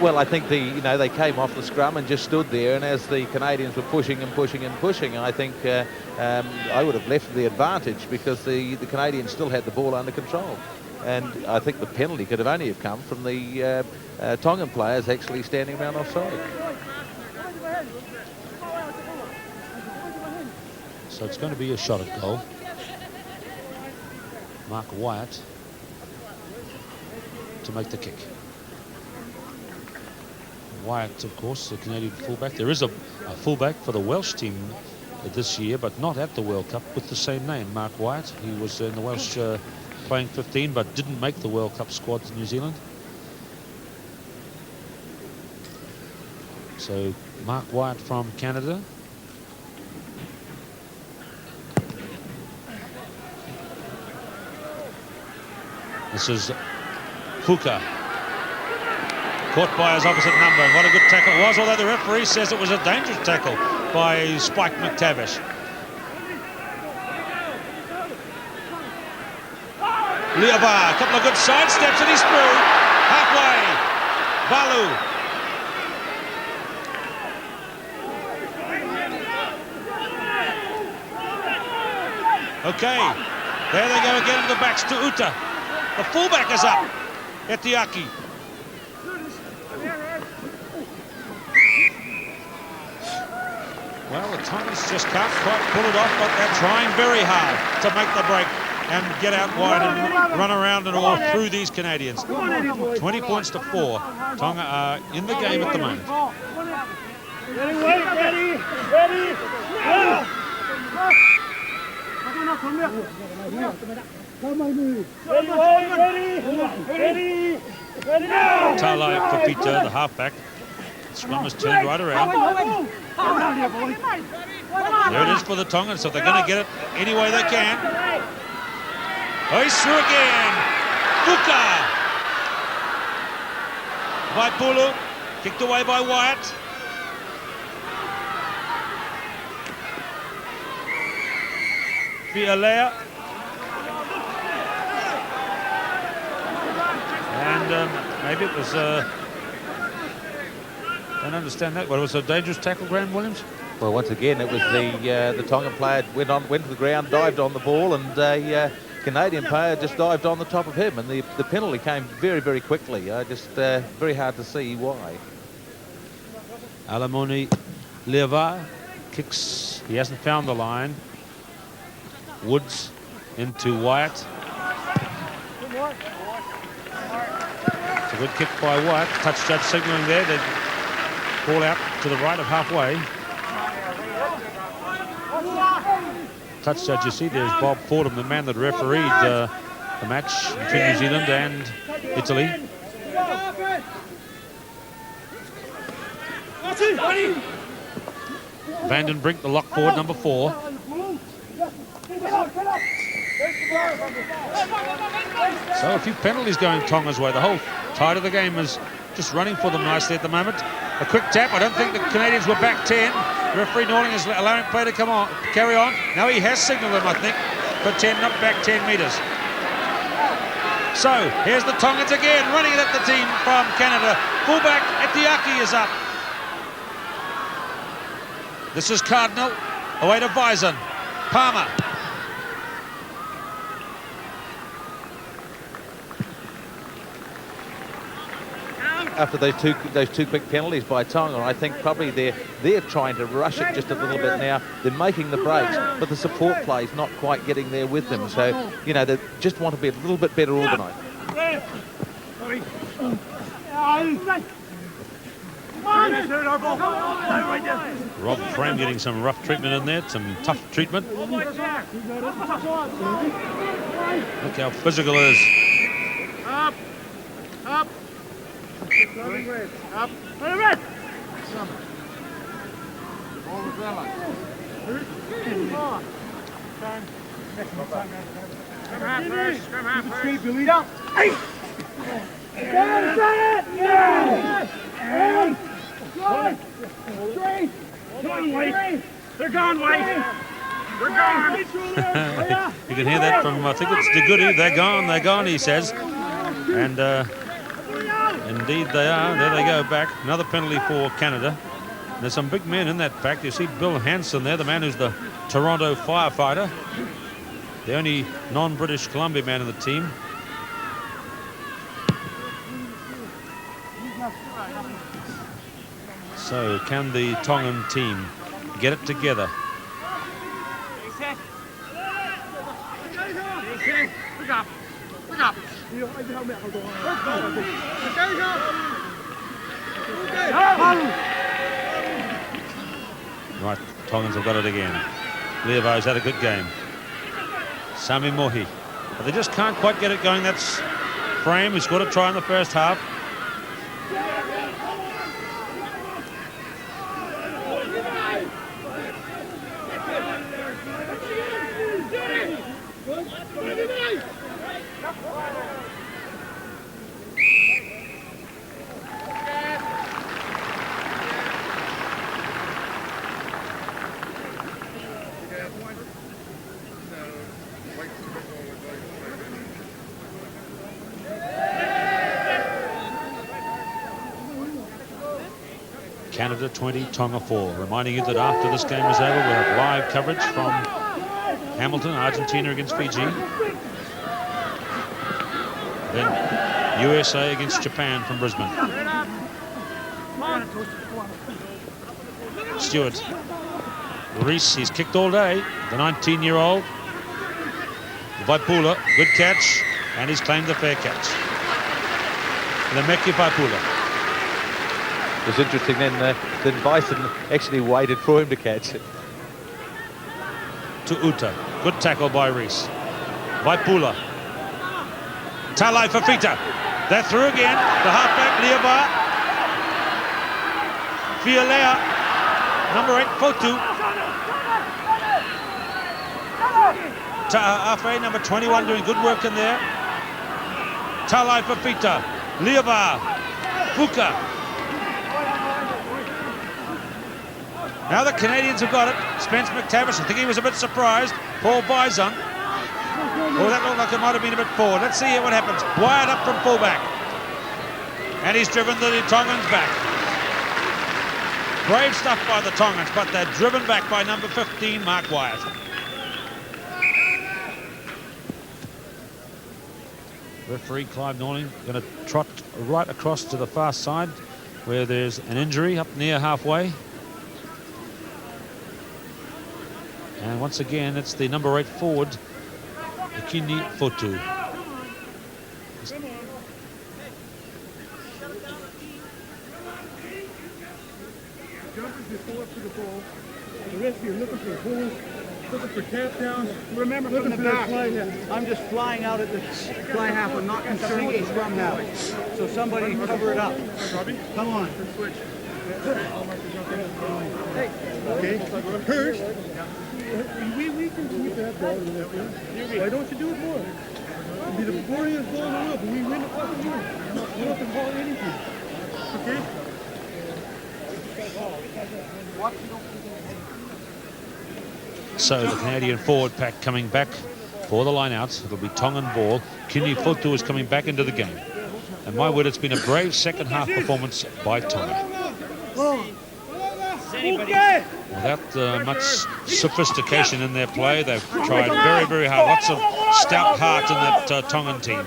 Speaker 3: Well, I think they came off the scrum and just stood there, and as the Canadians were pushing and pushing and pushing, I think I would have left the advantage, because the Canadians still had the ball under control. And I think the penalty could have only have come from the Tongan players actually standing around offside.
Speaker 2: So it's going to be a shot at goal. Mark Wyatt to make the kick. Wyatt, of course, the Canadian fullback. There is a fullback for the Welsh team this year, but not at the World Cup, with the same name, Mark Wyatt. He was in the Welsh playing 15, but didn't make the World Cup squad to New Zealand. So Mark Wyatt from Canada. This is Fuka. Caught by his opposite number, and what a good tackle it was, although the referee says it was a dangerous tackle by Spike McTavish. Leova, a couple of good side steps and he's through. Halfway, Valu. Okay, there they go again in the backs to Uta. The fullback is up, Etiaki. Well, the Tongans just can't quite pull it off, but they're trying very hard to make the break and get out wide and run around and all through these Canadians. 20 points to 4. Tonga are in the game at the moment.
Speaker 11: Ready.
Speaker 2: Talai Pepita, the halfback. Scrum is turned right around. There it is for the Tongans, so they're going to get it any way they can. Oh, he's through again. Fuka. By Bulu. Kicked away by Wyatt. Fialea. And maybe it was... I don't understand that. Well, it was a dangerous tackle, Graham Williams?
Speaker 3: Well, once again, it was the Tongan player went to the ground, dived on the ball, and Canadian player just dived on the top of him, and the penalty came very, very quickly. Just very hard to see why.
Speaker 2: Alamoni Leava kicks. He hasn't found the line. Woods into Wyatt. It's a good kick by Wyatt. Touch judge signalling there. They call out to the right of halfway. Touch judge, you see there's Bob Fordham, the man that refereed the match between New Zealand and Italy. Vandenbrink, the lock forward, number 4. So a few penalties going Tonga's way. The whole tide of the game is just running for them nicely at the moment. A quick tap. I don't think the Canadians were back 10. Referee Norling is allowing play to carry on. Now he has signalled them, I think, for 10, not back 10 metres. So here's the Tongans again, running it at the team from Canada. Fullback Etiaki is up. This is Cardinal, away to Vaesen. Palmer.
Speaker 3: After those two quick penalties by Tonga, I think probably they're trying to rush it just a little bit now. They're making the breaks, but the support play is not quite getting there with them. So, you know, they just want to be a little bit better organised.
Speaker 2: Rob Frame getting some rough treatment in there, some tough treatment. Look how physical it is.
Speaker 4: Up. Up.
Speaker 11: They're gone, Wyatt. They're gone.
Speaker 2: You can hear that from, I think it's DeGoody. They're gone, he says. And indeed they are. There they go back. Another penalty for Canada. There's some big men in that pack. You see Bill Hanson there, the man who's the Toronto firefighter. The only non-British Columbia man in the team. So can the Tongan team get it together?
Speaker 11: Look up.
Speaker 2: Right, Tongans have got it again. Leavo's had a good game. Sami Mohi. But they just can't quite get it going. That's Frame, who scored a try in the first half. Canada 20, Tonga 4. Reminding you that after this game is over, we'll have live coverage from Hamilton, Argentina against Fiji. Then USA against Japan from Brisbane. Stuart. Rees, he's kicked all day. The 19-year-old. Vaipula, good catch, and he's claimed the fair catch. Lemeki Vaipula.
Speaker 3: It was interesting then that Vaesen actually waited for him to catch it.
Speaker 2: To Uta. Good tackle by Rees. Vaipula. Talai Fafita. They're through again. The halfback, Liavar. Fialea. Number 8, Fotu. Ta'afe, number 21, doing good work in there. Talai Fafita. Liavar. Fuka. Now the Canadians have got it. Spence McTavish, I think he was a bit surprised. Paul Vaesen. Oh, that looked like it might have been a bit forward. Let's see what happens. Wyatt up from fullback. And he's driven the Tongans back. Brave stuff by the Tongans, but they're driven back by number 15, Mark Wyatt. Referee Clive Norling going to trot right across to the far side where there's an injury up near halfway. And once again, it's the number 8 forward, Ikini Fotu.
Speaker 11: Jumpers before up to the ball. The rest of you looking for holes, looking for tap downs. Remember, looking from the back. I'm just flying out at the fly half. I'm not concerned with the scrum half. So somebody cover it up. Come on. Okay. First, we can keep that ball in that way. Why don't you do it more? Be the boringest ball in the world, but we win the fucking game. You don't have to call anything. Okay?
Speaker 2: So the Canadian forward pack coming back for the lineouts. It'll be Tongan ball. Kini Fotu is coming back into the game. And my word, it's been a brave second half performance by Tonga. Without much sophistication in their play, they've tried very, very hard. Lots of stout heart in that Tongan team.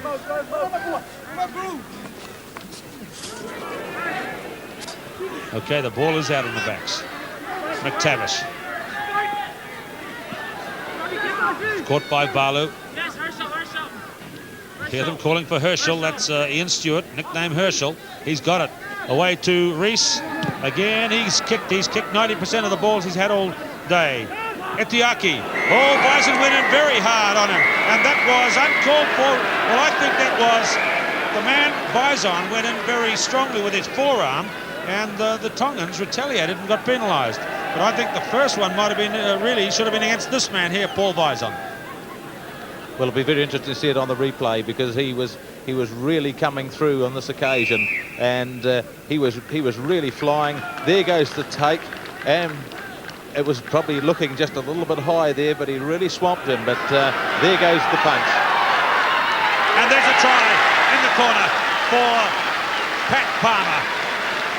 Speaker 2: Okay, the ball is out on the backs. McTavish. Caught by Valu. Hear them calling for Herschel. That's Ian Stuart, nicknamed Herschel. He's got it. Away to Rees. Again, he's kicked 90% of the balls he's had all day. Etiaki. Oh, Vaesen went in very hard on him. And that was uncalled for. Well, I think that was the man, Vaesen, went in very strongly with his forearm. And the Tongans retaliated and got penalised. But I think the first one might have been, really should have been against this man here, Paul Vaesen.
Speaker 3: Well, it'll be very interesting to see it on the replay because he was really coming through on this occasion, and he was really flying. There goes the take, and it was probably looking just a little bit high there, but he really swamped him. But there goes the punch.
Speaker 2: And there's a try in the corner for Pat Palmer.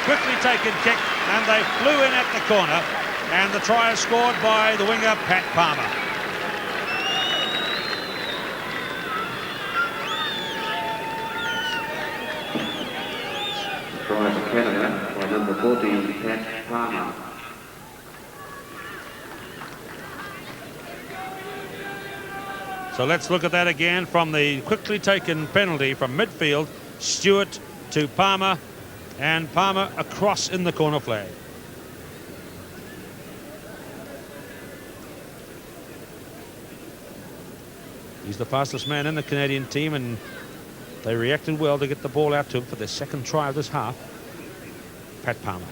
Speaker 2: Quickly taken kick, and they flew in at the corner, and the try is scored by the winger Pat Palmer.
Speaker 10: Try for Canada by number 14, Pat Palmer.
Speaker 2: So let's look at that again from the quickly taken penalty from midfield. Stuart to Palmer, and Palmer across in the corner flag. He's the fastest man in the Canadian team, and they reacted well to get the ball out to him for their second try of this half. Pat Palmer.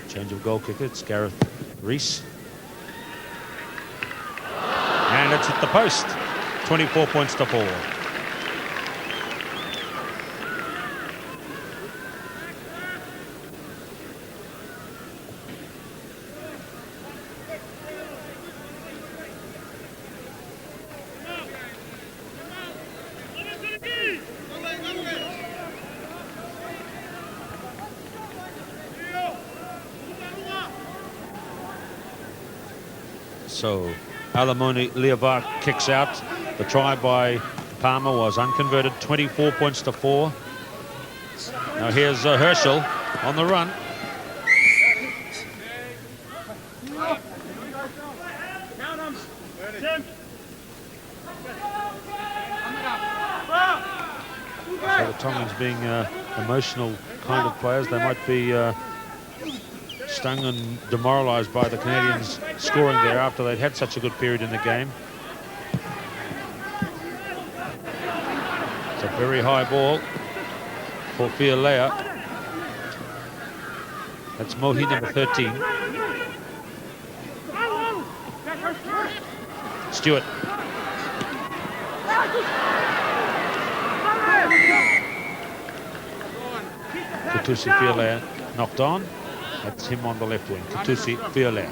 Speaker 2: Change of goal kicker, it's Gareth Rees. And it's hit the post. 24 points to 4. So Alamoni Leavar kicks out. The try by Palmer was unconverted, 24 points to 4. Now here's Herschel on the run. So the Tongans being emotional kind of players, they might be stung and demoralised by the Canadians scoring there after they'd had such a good period in the game. It's a very high ball for Fialea. That's Mohi, number 13. Stuart. Katusi Fialea knocked on. That's him on the left wing. Katusi Fialea.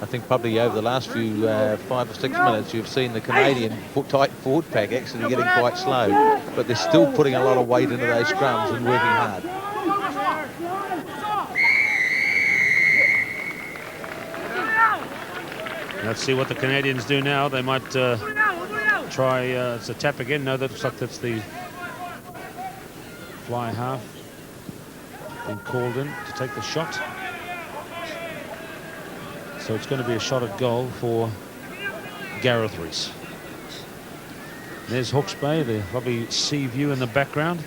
Speaker 3: I think probably over the last few 5 or 6 minutes you've seen the Canadian tight forward pack actually getting quite slow, but they're still putting a lot of weight into those scrums and working hard.
Speaker 2: Let's see what the Canadians do now. They might try, it's a tap again. No, that looks like that's the fly half been called in to take the shot. So it's going to be a shot at goal for Gareth Rees. There's Hawke's Bay, the lovely sea view in the background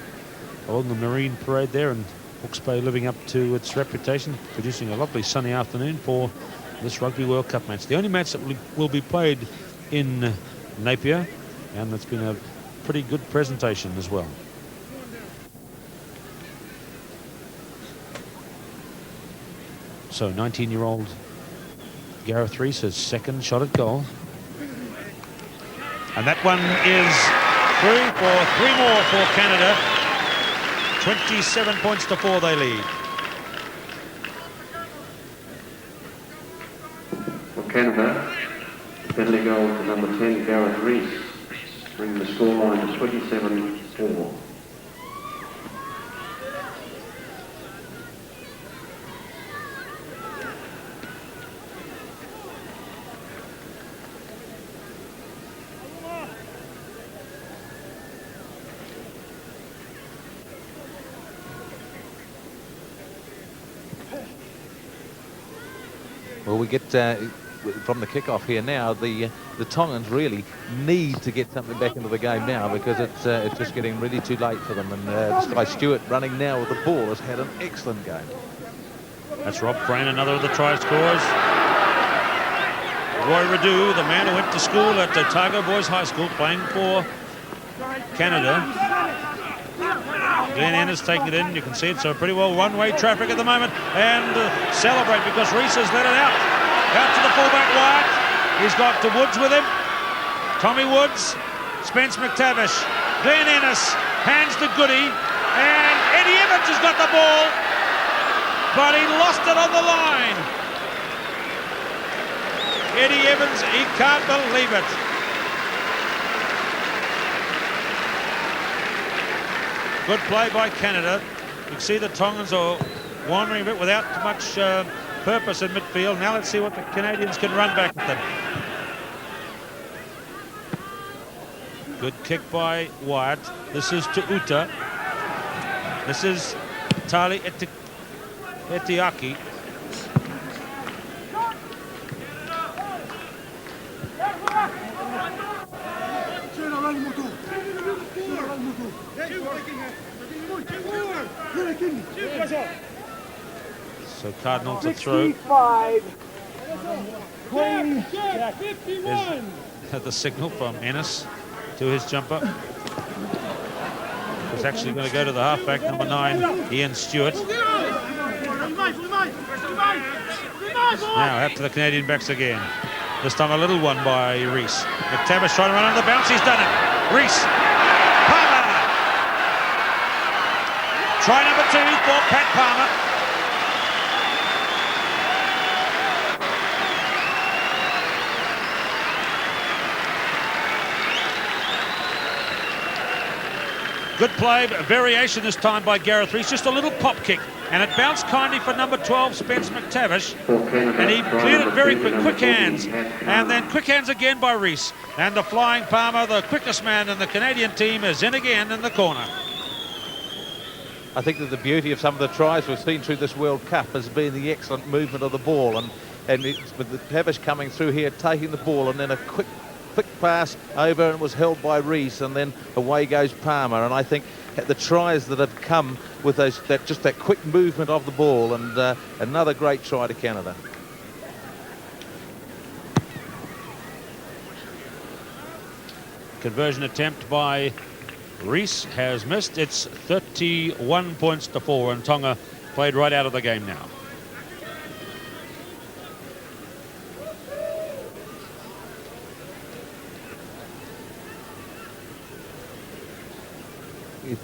Speaker 2: along the Marine Parade there, and Hawke's Bay living up to its reputation, producing a lovely sunny afternoon for this Rugby World Cup match. The only match that will be played in Napier, and it's been a pretty good presentation as well. So 19-year-old Gareth Rees, his second shot at goal. And that one is through for 3 more for Canada. 27 points to 4 they lead.
Speaker 10: For Canada, penalty goal to number 10, Gareth Rees, bringing the scoreline to 27-4.
Speaker 3: Well, we get from the kickoff here now. The Tongans really need to get something back into the game now, because it's just getting really too late for them. And this guy Stuart running now with the ball has had an excellent game.
Speaker 2: That's Rob Frayne, another of the try scorers. Roy Radu, the man who went to school at Otago Boys High School, playing for Canada. Glenn Ennis taking it in. You can see it's a pretty well one-way traffic at the moment. And celebrate because Rees has let it out. Out to the fullback Wyatt. He's got to Woods with him. Tommy Woods. Spence McTavish. Glenn Ennis hands to Goody. And Eddie Evans has got the ball. But he lost it on the line. Eddie Evans, he can't believe it. Good play by Canada. You can see the Tongans are wandering a bit without much purpose in midfield. Now let's see what the Canadians can run back with them. Good kick by Wyatt. This is to Uta. This is Tali Etiaki. So Cardinal to throw.
Speaker 11: 55.
Speaker 2: There's the signal from Ennis to his jumper. He's actually going to go to the halfback, number 9, Ian Stuart. Now out to the Canadian backs again. This time a little one by Rees. McTavish trying to run under the bounce. He's done it. Rees. Palmer. Try number 2 for Pat Palmer. Good play, but a variation this time by Gareth Rees. Just a little pop kick. And it bounced kindly for number 12, Spence McTavish. And he cleared it very quick hands. And then quick hands again by Rees. And the flying Palmer, the quickest man in the Canadian team, is in again in the corner.
Speaker 3: I think that the beauty of some of the tries we've seen through this World Cup has been the excellent movement of the ball. And with the McTavish coming through here, taking the ball, and then a quick pass over, and it was held by Rees, and then away goes Palmer. And I think the tries that have come with that quick movement of the ball, and another great try to Canada.
Speaker 2: Conversion attempt by Rees has missed. It's 31 points to 4, and Tonga played right out of the game now.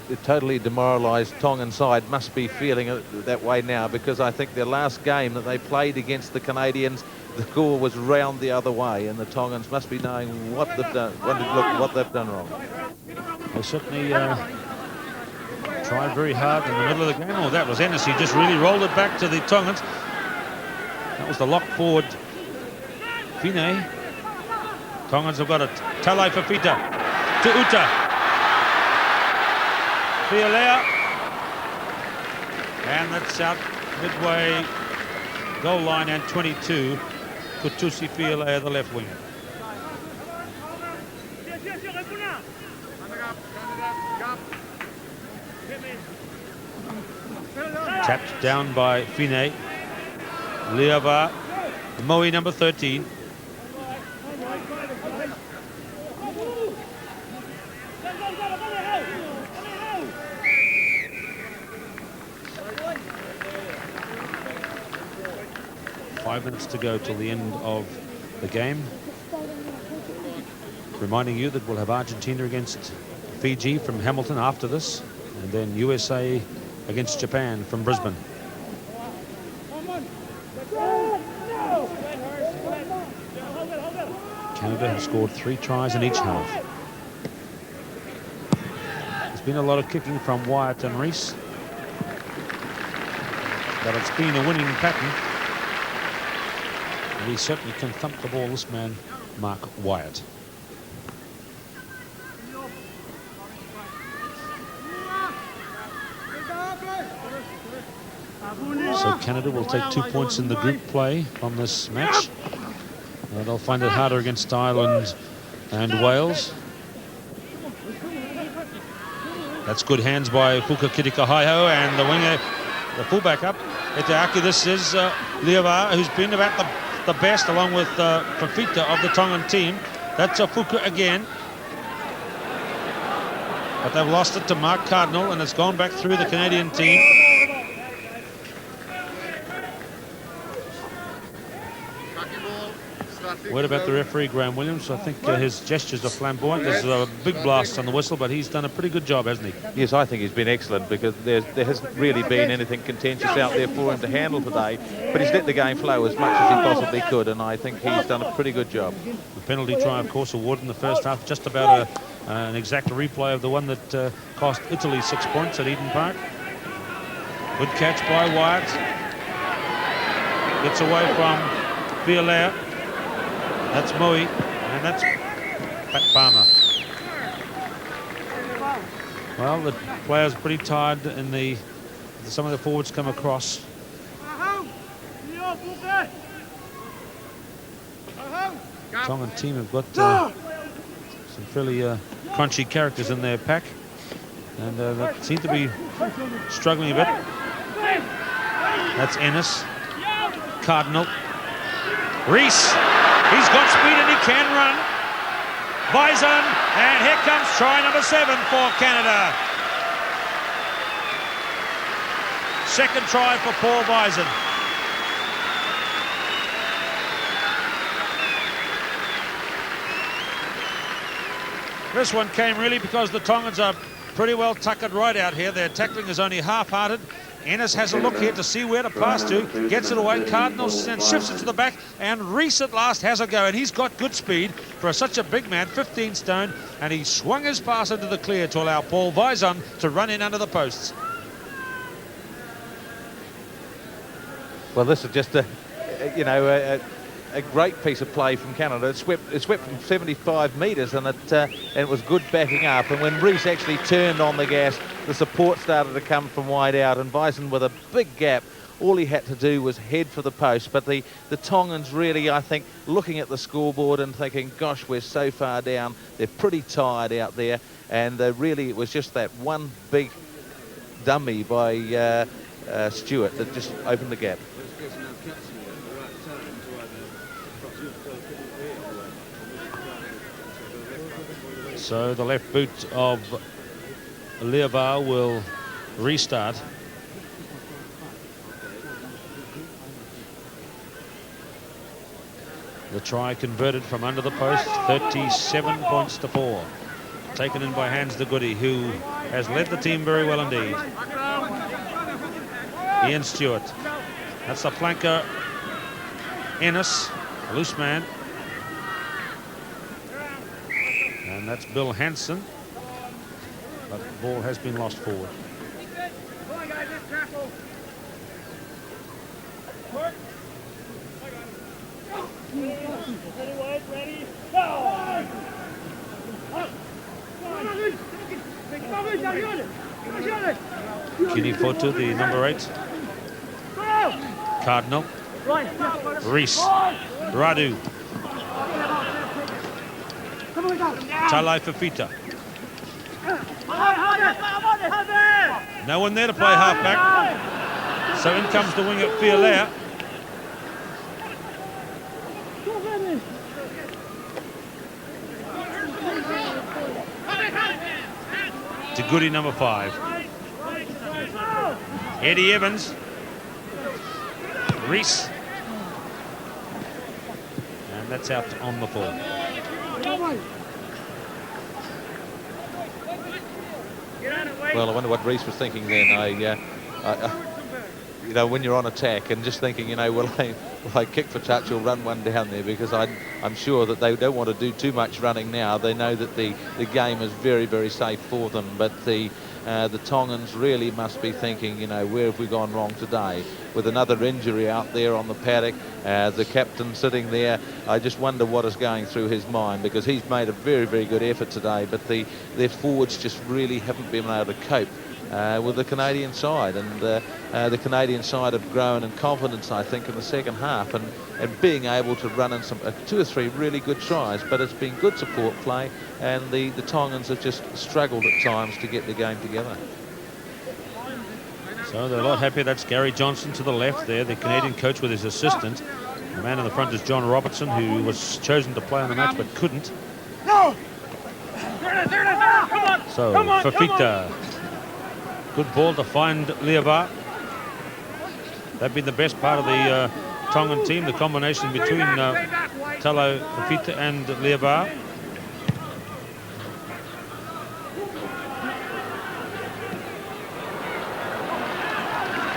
Speaker 3: The totally demoralised Tongan side must be feeling it that way now, because I think their last game that they played against the Canadians, the score was round the other way, and the Tongans must be knowing what they've done, what they've done wrong.
Speaker 2: They certainly tried very hard in the middle of the game. Oh, that was Ennis. He just really rolled it back to the Tongans. That was the lock forward. Fine. Tongans have got a Talai Fafita to Uta. Fialea, and that's out midway goal line and 22. Kutusi Fialea, the left winger. Tapped down by Fine. Liava, Moe number 13. Five minutes to go till the end of the game. Reminding you that we'll have Argentina against Fiji from Hamilton after this, and then USA against Japan from Brisbane. Canada has scored 3 tries in each half. There's been a lot of kicking from Wyatt and Rees, but it's been a winning pattern. And he certainly can thump the ball, this man, Mark Wyatt. So Canada will take 2 points in the group play from this match. They'll find it harder against Ireland and Wales. That's good hands by Fuka Kitikahaiho, and the winger, the fullback up. Iteaki, this is Liava, who's been about the best, along with Fafita of the Tongan team. That's a Fuka again. But they've lost it to Mark Cardinal, and it's gone back through the Canadian team. What about the referee, Graham Williams? I think his gestures are flamboyant. There's a big blast on the whistle, but he's done a pretty good job, hasn't he?
Speaker 3: Yes, I think he's been excellent, because there hasn't really been anything contentious out there for him to handle today. But he's let the game flow as much as he possibly could, and I think he's done a pretty good job.
Speaker 2: The penalty try, of course, awarded in the first half. Just about an exact replay of the one that cost Italy 6 points at Eden Park. Good catch by Wyatt. Gets away from Fialea. That's Moe, and that's Pat Palmer. Well, the players pretty tired in some of the forwards come across. Tongan team have got some fairly crunchy characters in their pack, and they seem to be struggling a bit. That's Ennis. Cardinal. Rees. He's got speed and he can run. Vaesen, and here comes try number 7 for Canada. Second try for Paul Vaesen. This one came really because the Tongans are pretty well tuckered right out here. Their tackling is only half-hearted, Ennis has a look here to see where to pass to, gets it away, Cardinals, and shifts it to the back, and Rees at last has a go, and he's got good speed for such a big man, 15 stone, and he swung his pass into the clear to allow Paul Vaesen to run in under the posts.
Speaker 3: Well, this is just a great piece of play from Canada. It swept from 75 metres, and it was good backing up. And when Rees actually turned on the gas, the support started to come from wide out, and Vaesen with a big gap. All he had to do was head for the post. But the Tongans really, I think, looking at the scoreboard and thinking, gosh, we're so far down. They're pretty tired out there. And really, it was just that one big dummy by Stuart that just opened the gap.
Speaker 2: So the left boot of Levar will restart. The try converted from under the post, 37 points to 4. Taken in by Hans de Goody, who has led the team very well indeed. Ian Stuart. That's the flanker, Ennis, a loose man. And that's Bill Hansen. But the ball has been lost forward.
Speaker 11: Come on, guys, let's tackle. Work. Ready, Wyatt, ready, go!
Speaker 2: Kitty Fotu, the number 8. Cardinal. Rees. Radu. Talai Fafita. No one there to play halfback. So in comes the wing at Fialaire. To Goody, number 5. Eddie Evans. Rees. And that's out on the full.
Speaker 3: Well, I wonder what Rees was thinking then. You know, when you're on attack and just thinking, you know, will I kick for touch or run one down there, because I'm sure that they don't want to do too much running now. They know that the game is very, very safe for them, but the Tongans really must be thinking, you know, where have we gone wrong today? With another injury out there on the paddock, the captain sitting there, I just wonder what is going through his mind, because he's made a very, very good effort today, but their forwards just really haven't been able to cope with the Canadian side, and the Canadian side have grown in confidence, I think, in the second half, and being able to run in some 2 or 3 really good tries, but it's been good support play, and the Tongans have just struggled at times to get the game together.
Speaker 2: So they're a lot happier. That's Gary Johnson to the left there, the Canadian coach with his assistant. The man in the front is John Robertson, who was chosen to play on the match but couldn't. So Fafita. Good ball to find Levar. They've been the best part of the Tongan team, the combination between Talo Fafita and Levar.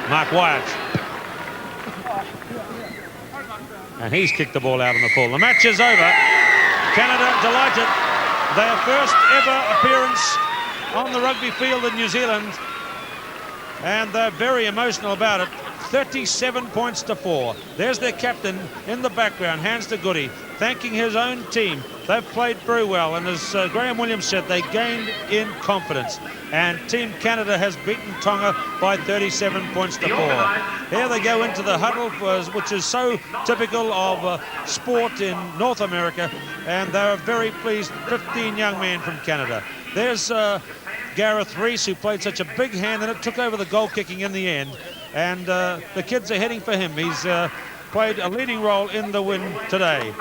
Speaker 2: Mark Wyatt. And he's kicked the ball out on the full. The match is over. Canada delighted. Their first ever appearance on the rugby field in New Zealand. And they're very emotional about it. 37 points to 4. There's their captain in the background, Hans de Goody, thanking his own team. They've played very well, and as Graham Williams said, they gained in confidence. And Team Canada has beaten Tonga by 37 points to 4. Here they go into the huddle, which is so typical of sport in North America, and they're very pleased. 15 young men from Canada. There's Gareth Rees, who played such a big hand and it took over the goal kicking in the end, and the kids are heading for him. He's played a leading role in the win today.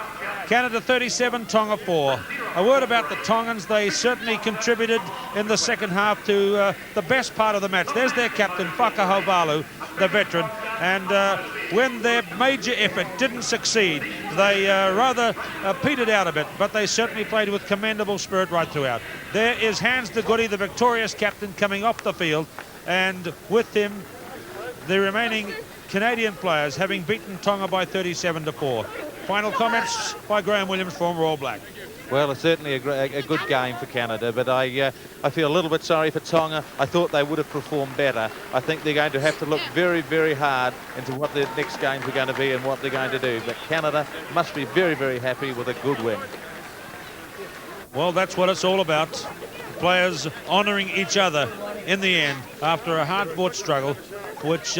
Speaker 2: Canada 37, Tonga 4. A word about the Tongans. They certainly contributed in the second half to the best part of the match. There's their captain, Valu, the veteran, and when their major effort didn't succeed, they rather petered out a bit, but they certainly played with commendable spirit right throughout. There is Hans de Goody, the victorious captain, coming off the field, and with him the remaining Canadian players having beaten Tonga by 37-4. Final comments by Graham Williams, former All Black.
Speaker 3: Well, it's certainly a good game for Canada, but I feel a little bit sorry for Tonga. I thought they would have performed better. I think they're going to have to look very, very hard into what their next games are going to be and what they're going to do. But Canada must be very, very happy with a good win.
Speaker 2: Well, that's what it's all about. Players honouring each other in the end after a hard-fought struggle, which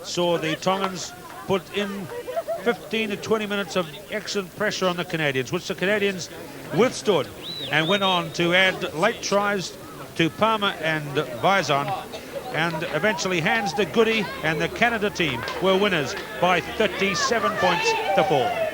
Speaker 2: saw the Tongans put in 15 to 20 minutes of excellent pressure on the Canadians, which the Canadians withstood and went on to add late tries to Palmer and Vaesen, and eventually Hans de Goody and the Canada team were winners by 37 points to 4.